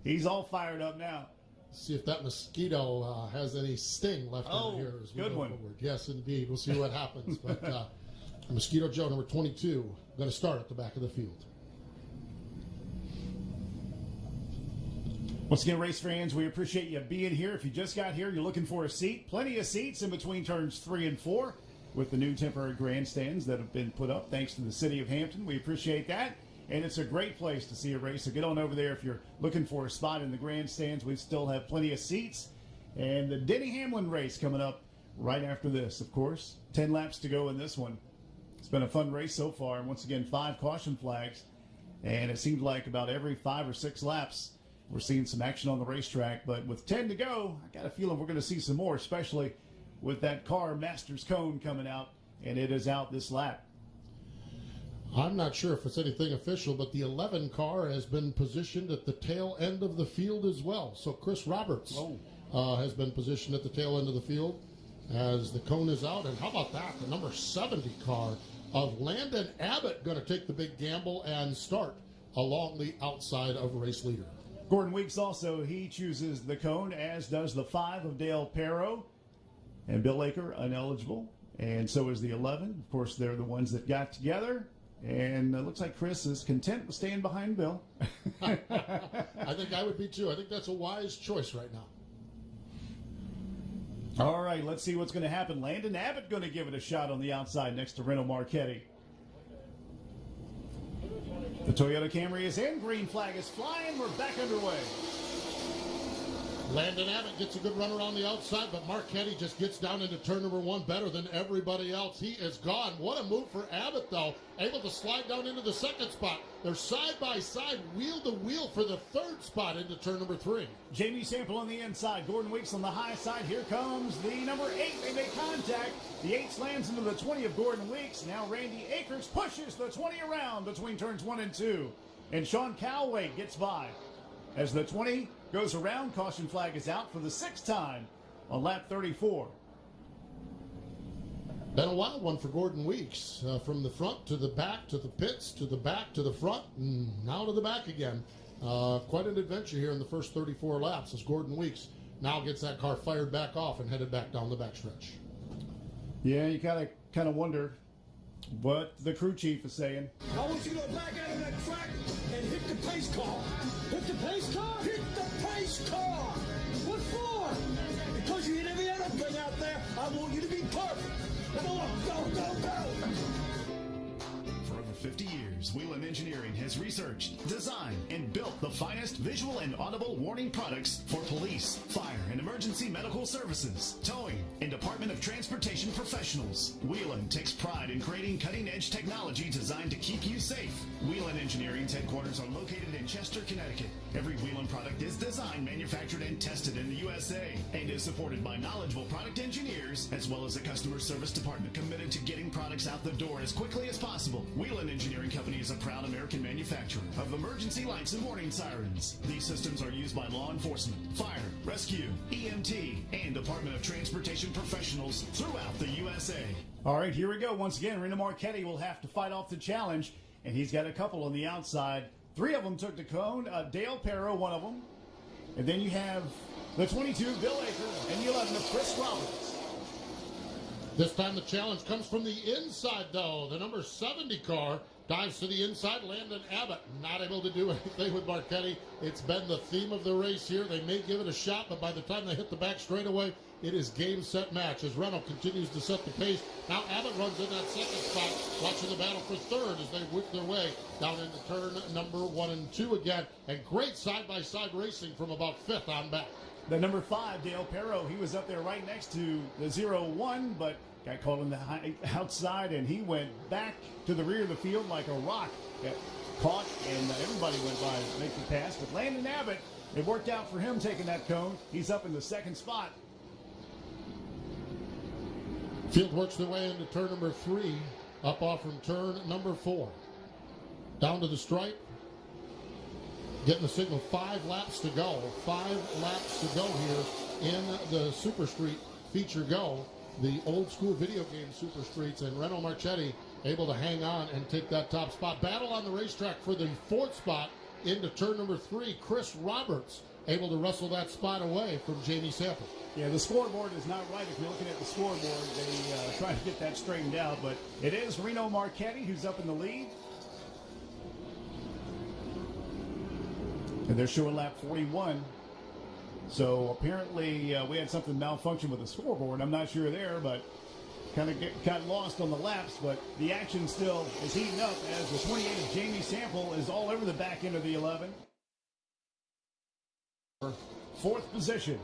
he's all fired up now. See if that mosquito has any sting left in here as we good go one. forward. Yes, indeed. We'll see what happens. But Mosquito Joe, number 22, going to start at the back of the field. Once again, race fans, we appreciate you being here. If you just got here, you're looking for a seat. Plenty of seats in between turns 3 and 4 with the new temporary grandstands that have been put up thanks to the city of Hampton. We appreciate that. And it's a great place to see a race. So get on over there if you're looking for a spot in the grandstands. We still have plenty of seats. And the Denny Hamlin race coming up right after this, of course. 10 laps to go in this one. It's been a fun race so far. And once again, 5 caution flags. And it seems like about every 5 or 6 laps, we're seeing some action on the racetrack. But with 10 to go, I got a feeling we're going to see some more, especially with that car Masters cone coming out. And it is out this lap. I'm not sure if it's anything official, but the 11 car has been positioned at the tail end of the field as well. So Chris Roberts has been positioned at the tail end of the field as the cone is out. And how about that? The number 70 car of Landon Abbott going to take the big gamble and start along the outside of race leader. Gordon Weeks also, he chooses the cone, as does the 5 of Dale Perro. And Bill Aker, ineligible. And so is the 11. Of course, they're the ones that got together. And it looks like Chris is content with staying behind Bill. I think I would be too. I think that's a wise choice right now. All right, let's see what's going to happen. Landon Abbott going to give it a shot on the outside next to Reno Marchetti. The Toyota Camry is in. Green flag is flying. We're back underway. Landon Abbott gets a good run around the outside, but Marchetti just gets down into turn number 1 better than everybody else. He is gone. What a move for Abbott, though. Able to slide down into the 2nd spot. They're side by side, wheel to wheel for the 3rd spot into turn number 3. Jamie Sample on the inside. Gordon Weeks on the high side. Here comes the number 8. They make contact. The 8 slams into the 20 of Gordon Weeks. Now Randy Akers pushes the 20 around between turns 1 and 2. And Sean Calloway gets by. As the 20 goes around, caution flag is out for the 6th time on lap 34. Been a wild one for Gordon Weeks. From the front to the back to the pits to the back to the front and now to the back again. Quite an adventure here in the first 34 laps as Gordon Weeks now gets that car fired back off and headed back down the backstretch. Yeah, you kind of wonder what the crew chief is saying. I want you to go back out of that track and hit the pace car. Hit the pace car? Hit the pace car! What for? Because you hit every other thing out there. I want you to be perfect. Come on, go, go, go! For over 50 years, Whelan Engineering has researched, designed, and built the finest visual and audible warning products for police, fire, and and emergency medical services, towing, and Department of Transportation professionals. Wheelan takes pride in creating cutting-edge technology designed to keep you safe. Wheelan Engineering's headquarters are located in Chester, Connecticut. Every Wheelan product is designed, manufactured, and tested in the USA and is supported by knowledgeable product engineers as well as a customer service department committed to getting products out the door as quickly as possible. Wheelan Engineering Company is a proud American manufacturer of emergency lights and warning sirens. These systems are used by law enforcement, fire, rescue, EMT, and Department of Transportation professionals throughout the USA. All right, here we go. Once again, Reno Marchetti will have to fight off the challenge, and he's got a couple on the outside. 3 of them took the cone. Dale Perro, one of them. And then you have the 22, Bill Akers, and the 11 of Chris Roberts. This time the challenge comes from the inside, though. The number 70 car dives to the inside. Landon Abbott not able to do anything with Marchetti. It's been the theme of the race here. They may give it a shot, but by the time they hit the back straightaway, it is game, set, match. As Renault continues to set the pace. Now Abbott runs in that second spot, watching the battle for third as they whip their way down into turn number 1 and 2 again. And great side-by-side racing from about 5th on back. The number 5, Dale Perro, he was up there right next to the 0-1, but got caught on the outside, and he went back to the rear of the field like a rock. Got caught, and everybody went by to make the pass. But Landon Abbott, it worked out for him taking that cone. He's up in the second spot. Field works their way into turn number 3, up off from turn number 4. Down to the stripe. Getting the signal, 5 laps to go. 5 laps to go here in the Super Street Feature Go. The old school video game Super Streets, and Reno Marchetti able to hang on and take that top spot. Battle on the racetrack for the 4th spot into turn number 3. Chris Roberts able to wrestle that spot away from Jamie Sample. Yeah, the scoreboard is not right. If you're looking at the scoreboard, they try to get that straightened out, but it is Reno Marchetti who's up in the lead. And they're showing lap 41. So apparently we had something malfunction with the scoreboard. I'm not sure there, but kind of got lost on the laps. But the action still is heating up as the 28 of Jamie Sample is all over the back end of the 11. 4th position.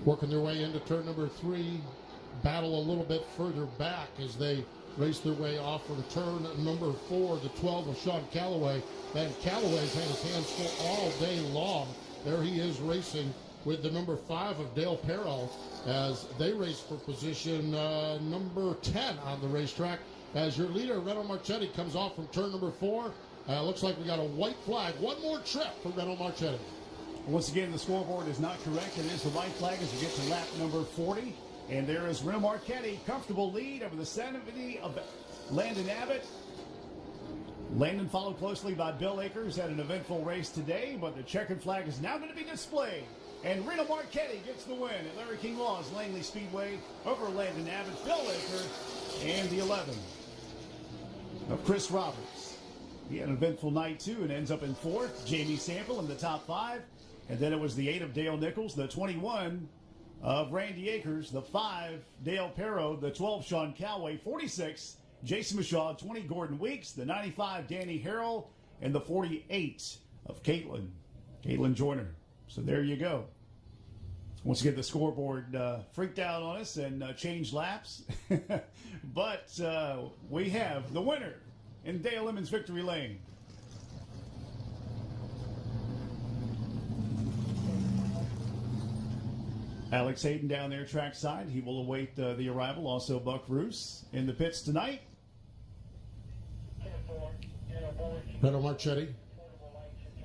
Working their way into turn number 3. Battle a little bit further back as they race their way off from turn number 4, the 12 of Sean Calloway. And Calloway's had his hands full all day long. There he is racing with the number 5 of Dale Perro as they race for position number 10 on the racetrack. As your leader, Reno Marchetti, comes off from turn number 4. Looks like we got a white flag. One more trip for Reno Marchetti. Once again, the scoreboard is not correct. It is the white flag as we get to lap number 40. And there is Reno Marchetti, comfortable lead over the 70 of Landon Abbott. Landon followed closely by Bill Akers. Had an eventful race today, but the checkered flag is now going to be displayed. And Reno Marchetti gets the win at Larry King Law's Langley Speedway over Landon Abbott, Bill Akers, and the 11 of Chris Roberts. He had an eventful night, too, and ends up in 4th. Jamie Sample in the top 5. And then it was the 8 of Dale Nichols, the 21 of Randy Akers, the 5 Dale Perro, the 12 Sean Calloway, 46 Jason Mishaw, 20 Gordon Weeks, the 95 Danny Harrell, and the 48 of Caitlin Joyner. So there you go. Once again, the scoreboard freaked out on us and changed laps. But we have the winner in Dale Emmons Victory Lane. Alex Hayden down there trackside. He will await the arrival. Also Buck Roos in the pits tonight. Reno Marchetti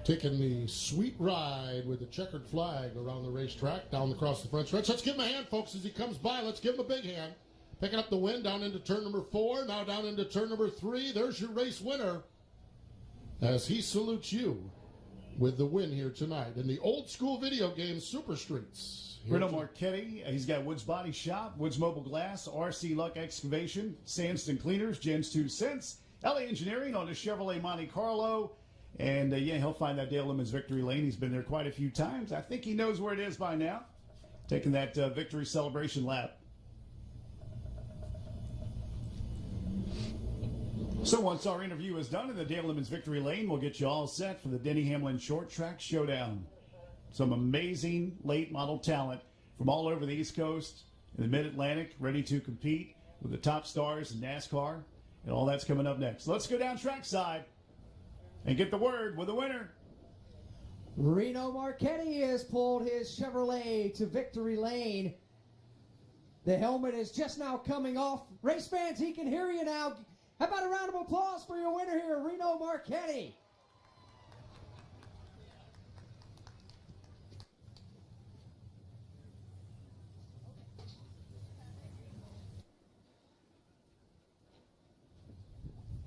taking the sweet ride with the checkered flag around the racetrack, down across the front stretch. Let's give him a hand, folks, as he comes by. Let's give him a big hand. Picking up the win down into turn number 4, now down into turn number 3. There's your race winner as he salutes you with the win here tonight in the old school video game Super Streets. Reno Marchetti, he's got Woods Body Shop, Woods Mobile Glass, RC Luck Excavation, Sandston Cleaners, Jen's 2 Cents, LA Engineering on the Chevrolet Monte Carlo, and yeah, he'll find that Dale Emmons Victory Lane. He's been there quite a few times. I think he knows where it is by now. Taking that victory celebration lap. So once our interview is done in the Dale Emmons Victory Lane, we'll get you all set for the Denny Hamlin Short Track Showdown. some amazing late model talent from all over the East Coast and the Mid-Atlantic ready to compete with the top stars in NASCAR, and all that's coming up next. Let's go down trackside and get the word with the winner. Reno Marchetti has pulled his Chevrolet to victory lane. The helmet is just now coming off. Race fans, he can hear you now. How about a round of applause for your winner here, Reno Marchetti?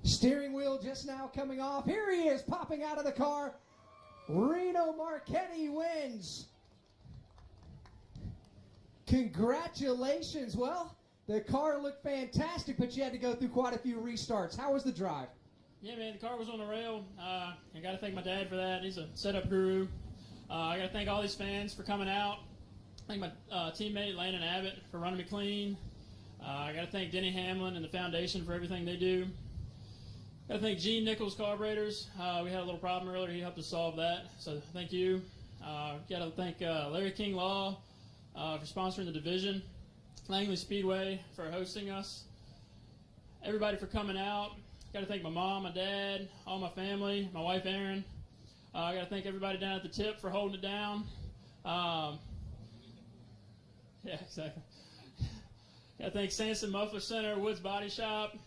Steering wheel just now coming off. Here he is popping out of the car. Reno Marchetti wins. Congratulations. Well, the car looked fantastic, but you had to go through quite a few restarts. How was the drive? Yeah, man, the car was on the rail. I got to thank my dad for that. He's a setup guru. I got to thank all these fans for coming out. Thank my teammate Landon Abbott for running me clean. I got to thank Denny Hamlin and the foundation for everything they do. Got to thank Gene Nichols Carburetors. We had a little problem earlier. He helped us solve that. So thank you. Got to thank Larry King Law for sponsoring the division. Langley Speedway for hosting us. Everybody for coming out. Got to thank my mom, my dad, all my family, my wife Erin. I got to thank everybody down at the tip for holding it down. Yeah, exactly. Got to thank Sanson Muffler Center, Woods Body Shop,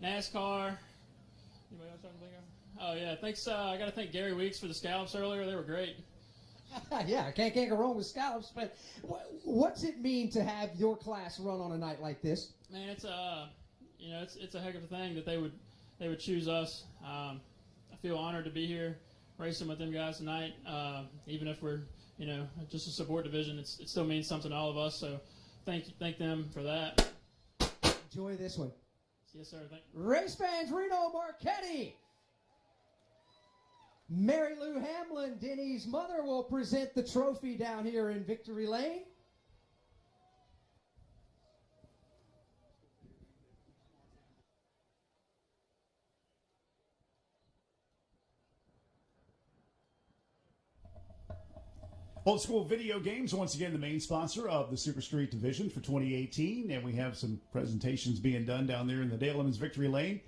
NASCAR. Anybody else talking about? Oh yeah, thanks. I got to thank Gary Weeks for the scallops earlier. They were great. Yeah, I can't go wrong with scallops. But what's it mean to have your class run on a night like this? Man, it's it's a heck of a thing that they would choose us. I feel honored to be here racing with them guys tonight. Even if we're just a support division, it still means something to all of us. So thank them for that. Enjoy this one. Yes, sir. Thank you. Race fans, Reno Marchetti. Mary Lou Hamlin, Denny's mother, will present the trophy down here in Victory Lane. Old School Video Games, once again, the main sponsor of the Super Street Division for 2018. And we have some presentations being done down there in the Dale Emmons Victory Lane.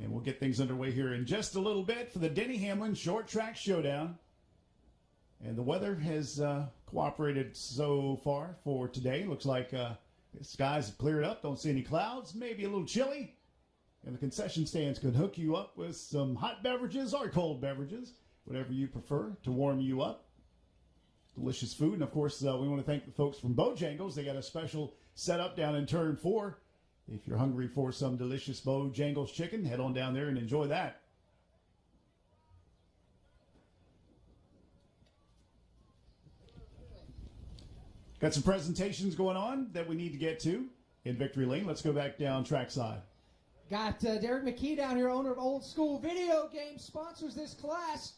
And we'll get things underway here in just a little bit for the Denny Hamlin Short Track Showdown. And the weather has cooperated so far for today. Looks like the skies have cleared up. Don't see any clouds. Maybe a little chilly. And the concession stands could hook you up with some hot beverages or cold beverages, whatever you prefer to warm you up. Delicious food. And, of course, we want to thank the folks from Bojangles. They got a special setup down in Turn 4. If you're hungry for some delicious Bojangles chicken, head on down there and enjoy that. Got some presentations going on that we need to get to in Victory Lane. Let's go back down trackside. Got Derek McKee down here, owner of Old School Video Games, sponsors this class.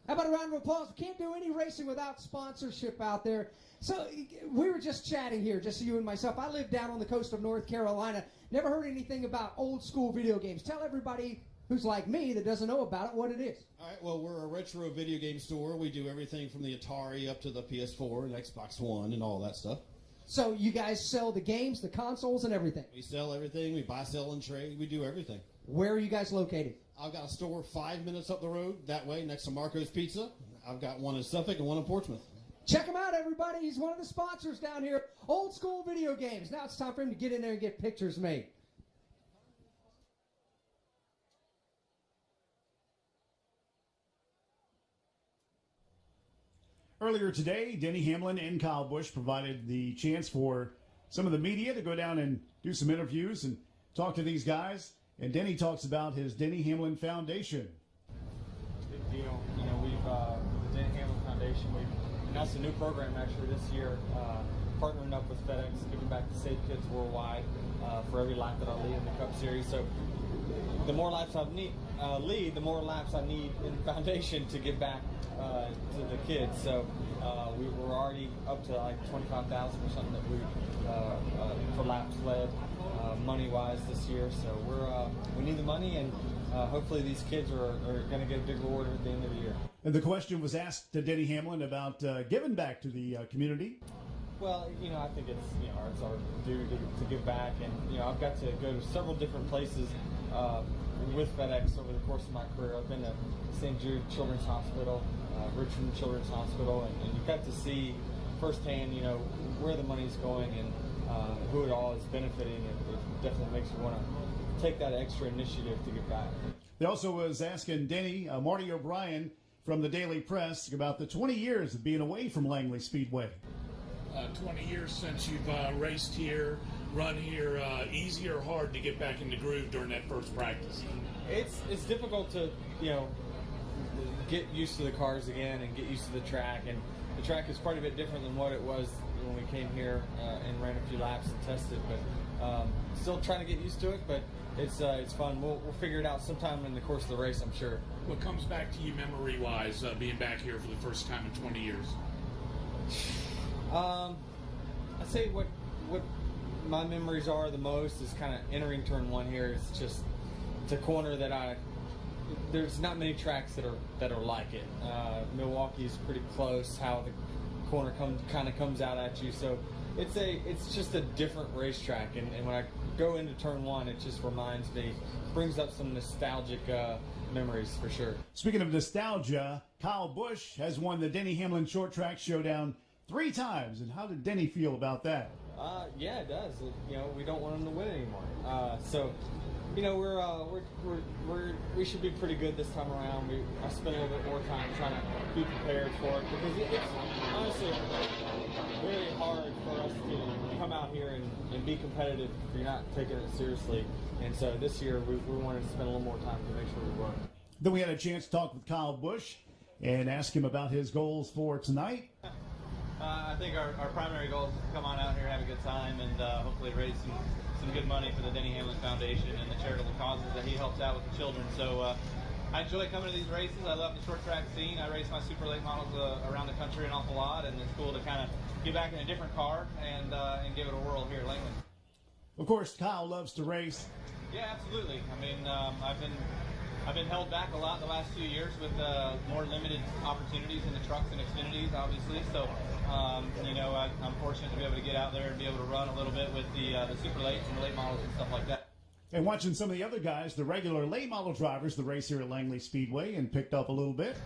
How about a round of applause? We can't do any racing without sponsorship out there. So we were just chatting here, just you and myself. I live down on the coast of North Carolina. Never heard anything about Old School Video Games. Tell everybody who's like me that doesn't know about it what it is. All right, well, we're a retro video game store. We do everything from the Atari up to the PS4 and Xbox One and all that stuff. So you guys sell the games, the consoles, and everything? We sell everything. We buy, sell, and trade. We do everything. Where are you guys located? I've got a store 5 minutes up the road, that way, next to Marco's Pizza. I've got one in Suffolk and one in Portsmouth. Check him out, everybody. He's one of the sponsors down here, Old School Video Games. Now it's time for him to get in there and get pictures made. Earlier today, Denny Hamlin and Kyle Busch provided the chance for some of the media to go down and do some interviews and talk to these guys. And Denny talks about his Denny Hamlin Foundation. Big deal. We've the Denny Hamlin Foundation, we've announced a new program actually this year, partnering up with FedEx, giving back to Safe Kids Worldwide for every lap that I lead in the Cup Series. So the more laps I lead, the more laps I need in the foundation to give back to the kids. So We were already up to like 25,000 or something that we for laps led money-wise this year. So we need the money, and hopefully these kids are going to get a big reward at the end of the year. And the question was asked to Denny Hamlin about giving back to the community. Well, I think it's our duty to give back, and I've got to go to several different places with FedEx over the course of my career. I've been to St. Jude Children's Hospital, Richmond Children's Hospital, and you've got to see firsthand, where the money's going and who it all is benefiting. It definitely makes you want to take that extra initiative to give back. They also was asking Denny, Marty O'Brien from the Daily Press, about the 20 years of being away from Langley Speedway. 20 years since you've raced here, run here, easy or hard to get back in the groove during that first practice? It's difficult to, get used to the cars again and get used to the track. And the track is quite a bit different than what it was when we came here and ran a few laps and tested. But still trying to get used to it, but it's fun. We'll figure it out sometime in the course of the race, I'm sure. What comes back to you memory-wise being back here for the first time in 20 years? I'd say what my memories are the most is kind of entering turn one here. It's a corner that there's not many tracks that are like it. Milwaukee's pretty close, how the corner kind of comes out at you. So it's just a different racetrack, and when I go into turn one, it just brings up some nostalgic memories for sure. Speaking of nostalgia, Kyle Busch has won the Denny Hamlin Short Track Showdown 3 times, and how did Denny feel about that? Yeah, it does. We don't want him to win anymore. So, we should be pretty good this time around. I spent a little bit more time trying to be prepared for it, because it's honestly very hard for us to come out here and be competitive if you're not taking it seriously. And so this year we wanted to spend a little more time to make sure we were. Then we had a chance to talk with Kyle Busch and ask him about his goals for tonight. I think our primary goal is to come on out here, have a good time, and hopefully raise some good money for the Denny Hamlin Foundation and the charitable causes that he helps out with the children. So I enjoy coming to these races. I love the short track scene. I race my super late models around the country an awful lot, and it's cool to kind of get back in a different car and give it a whirl here at Langley. Of course, Kyle loves to race. Yeah, absolutely. I mean, I've been held back a lot the last few years with more limited opportunities in the trucks and Xfinities, obviously. So, I'm fortunate to be able to get out there and be able to run a little bit with the super lates and the late models and stuff like that. And watching some of the other guys, the regular late model drivers, the race here at Langley Speedway, and picked up a little bit.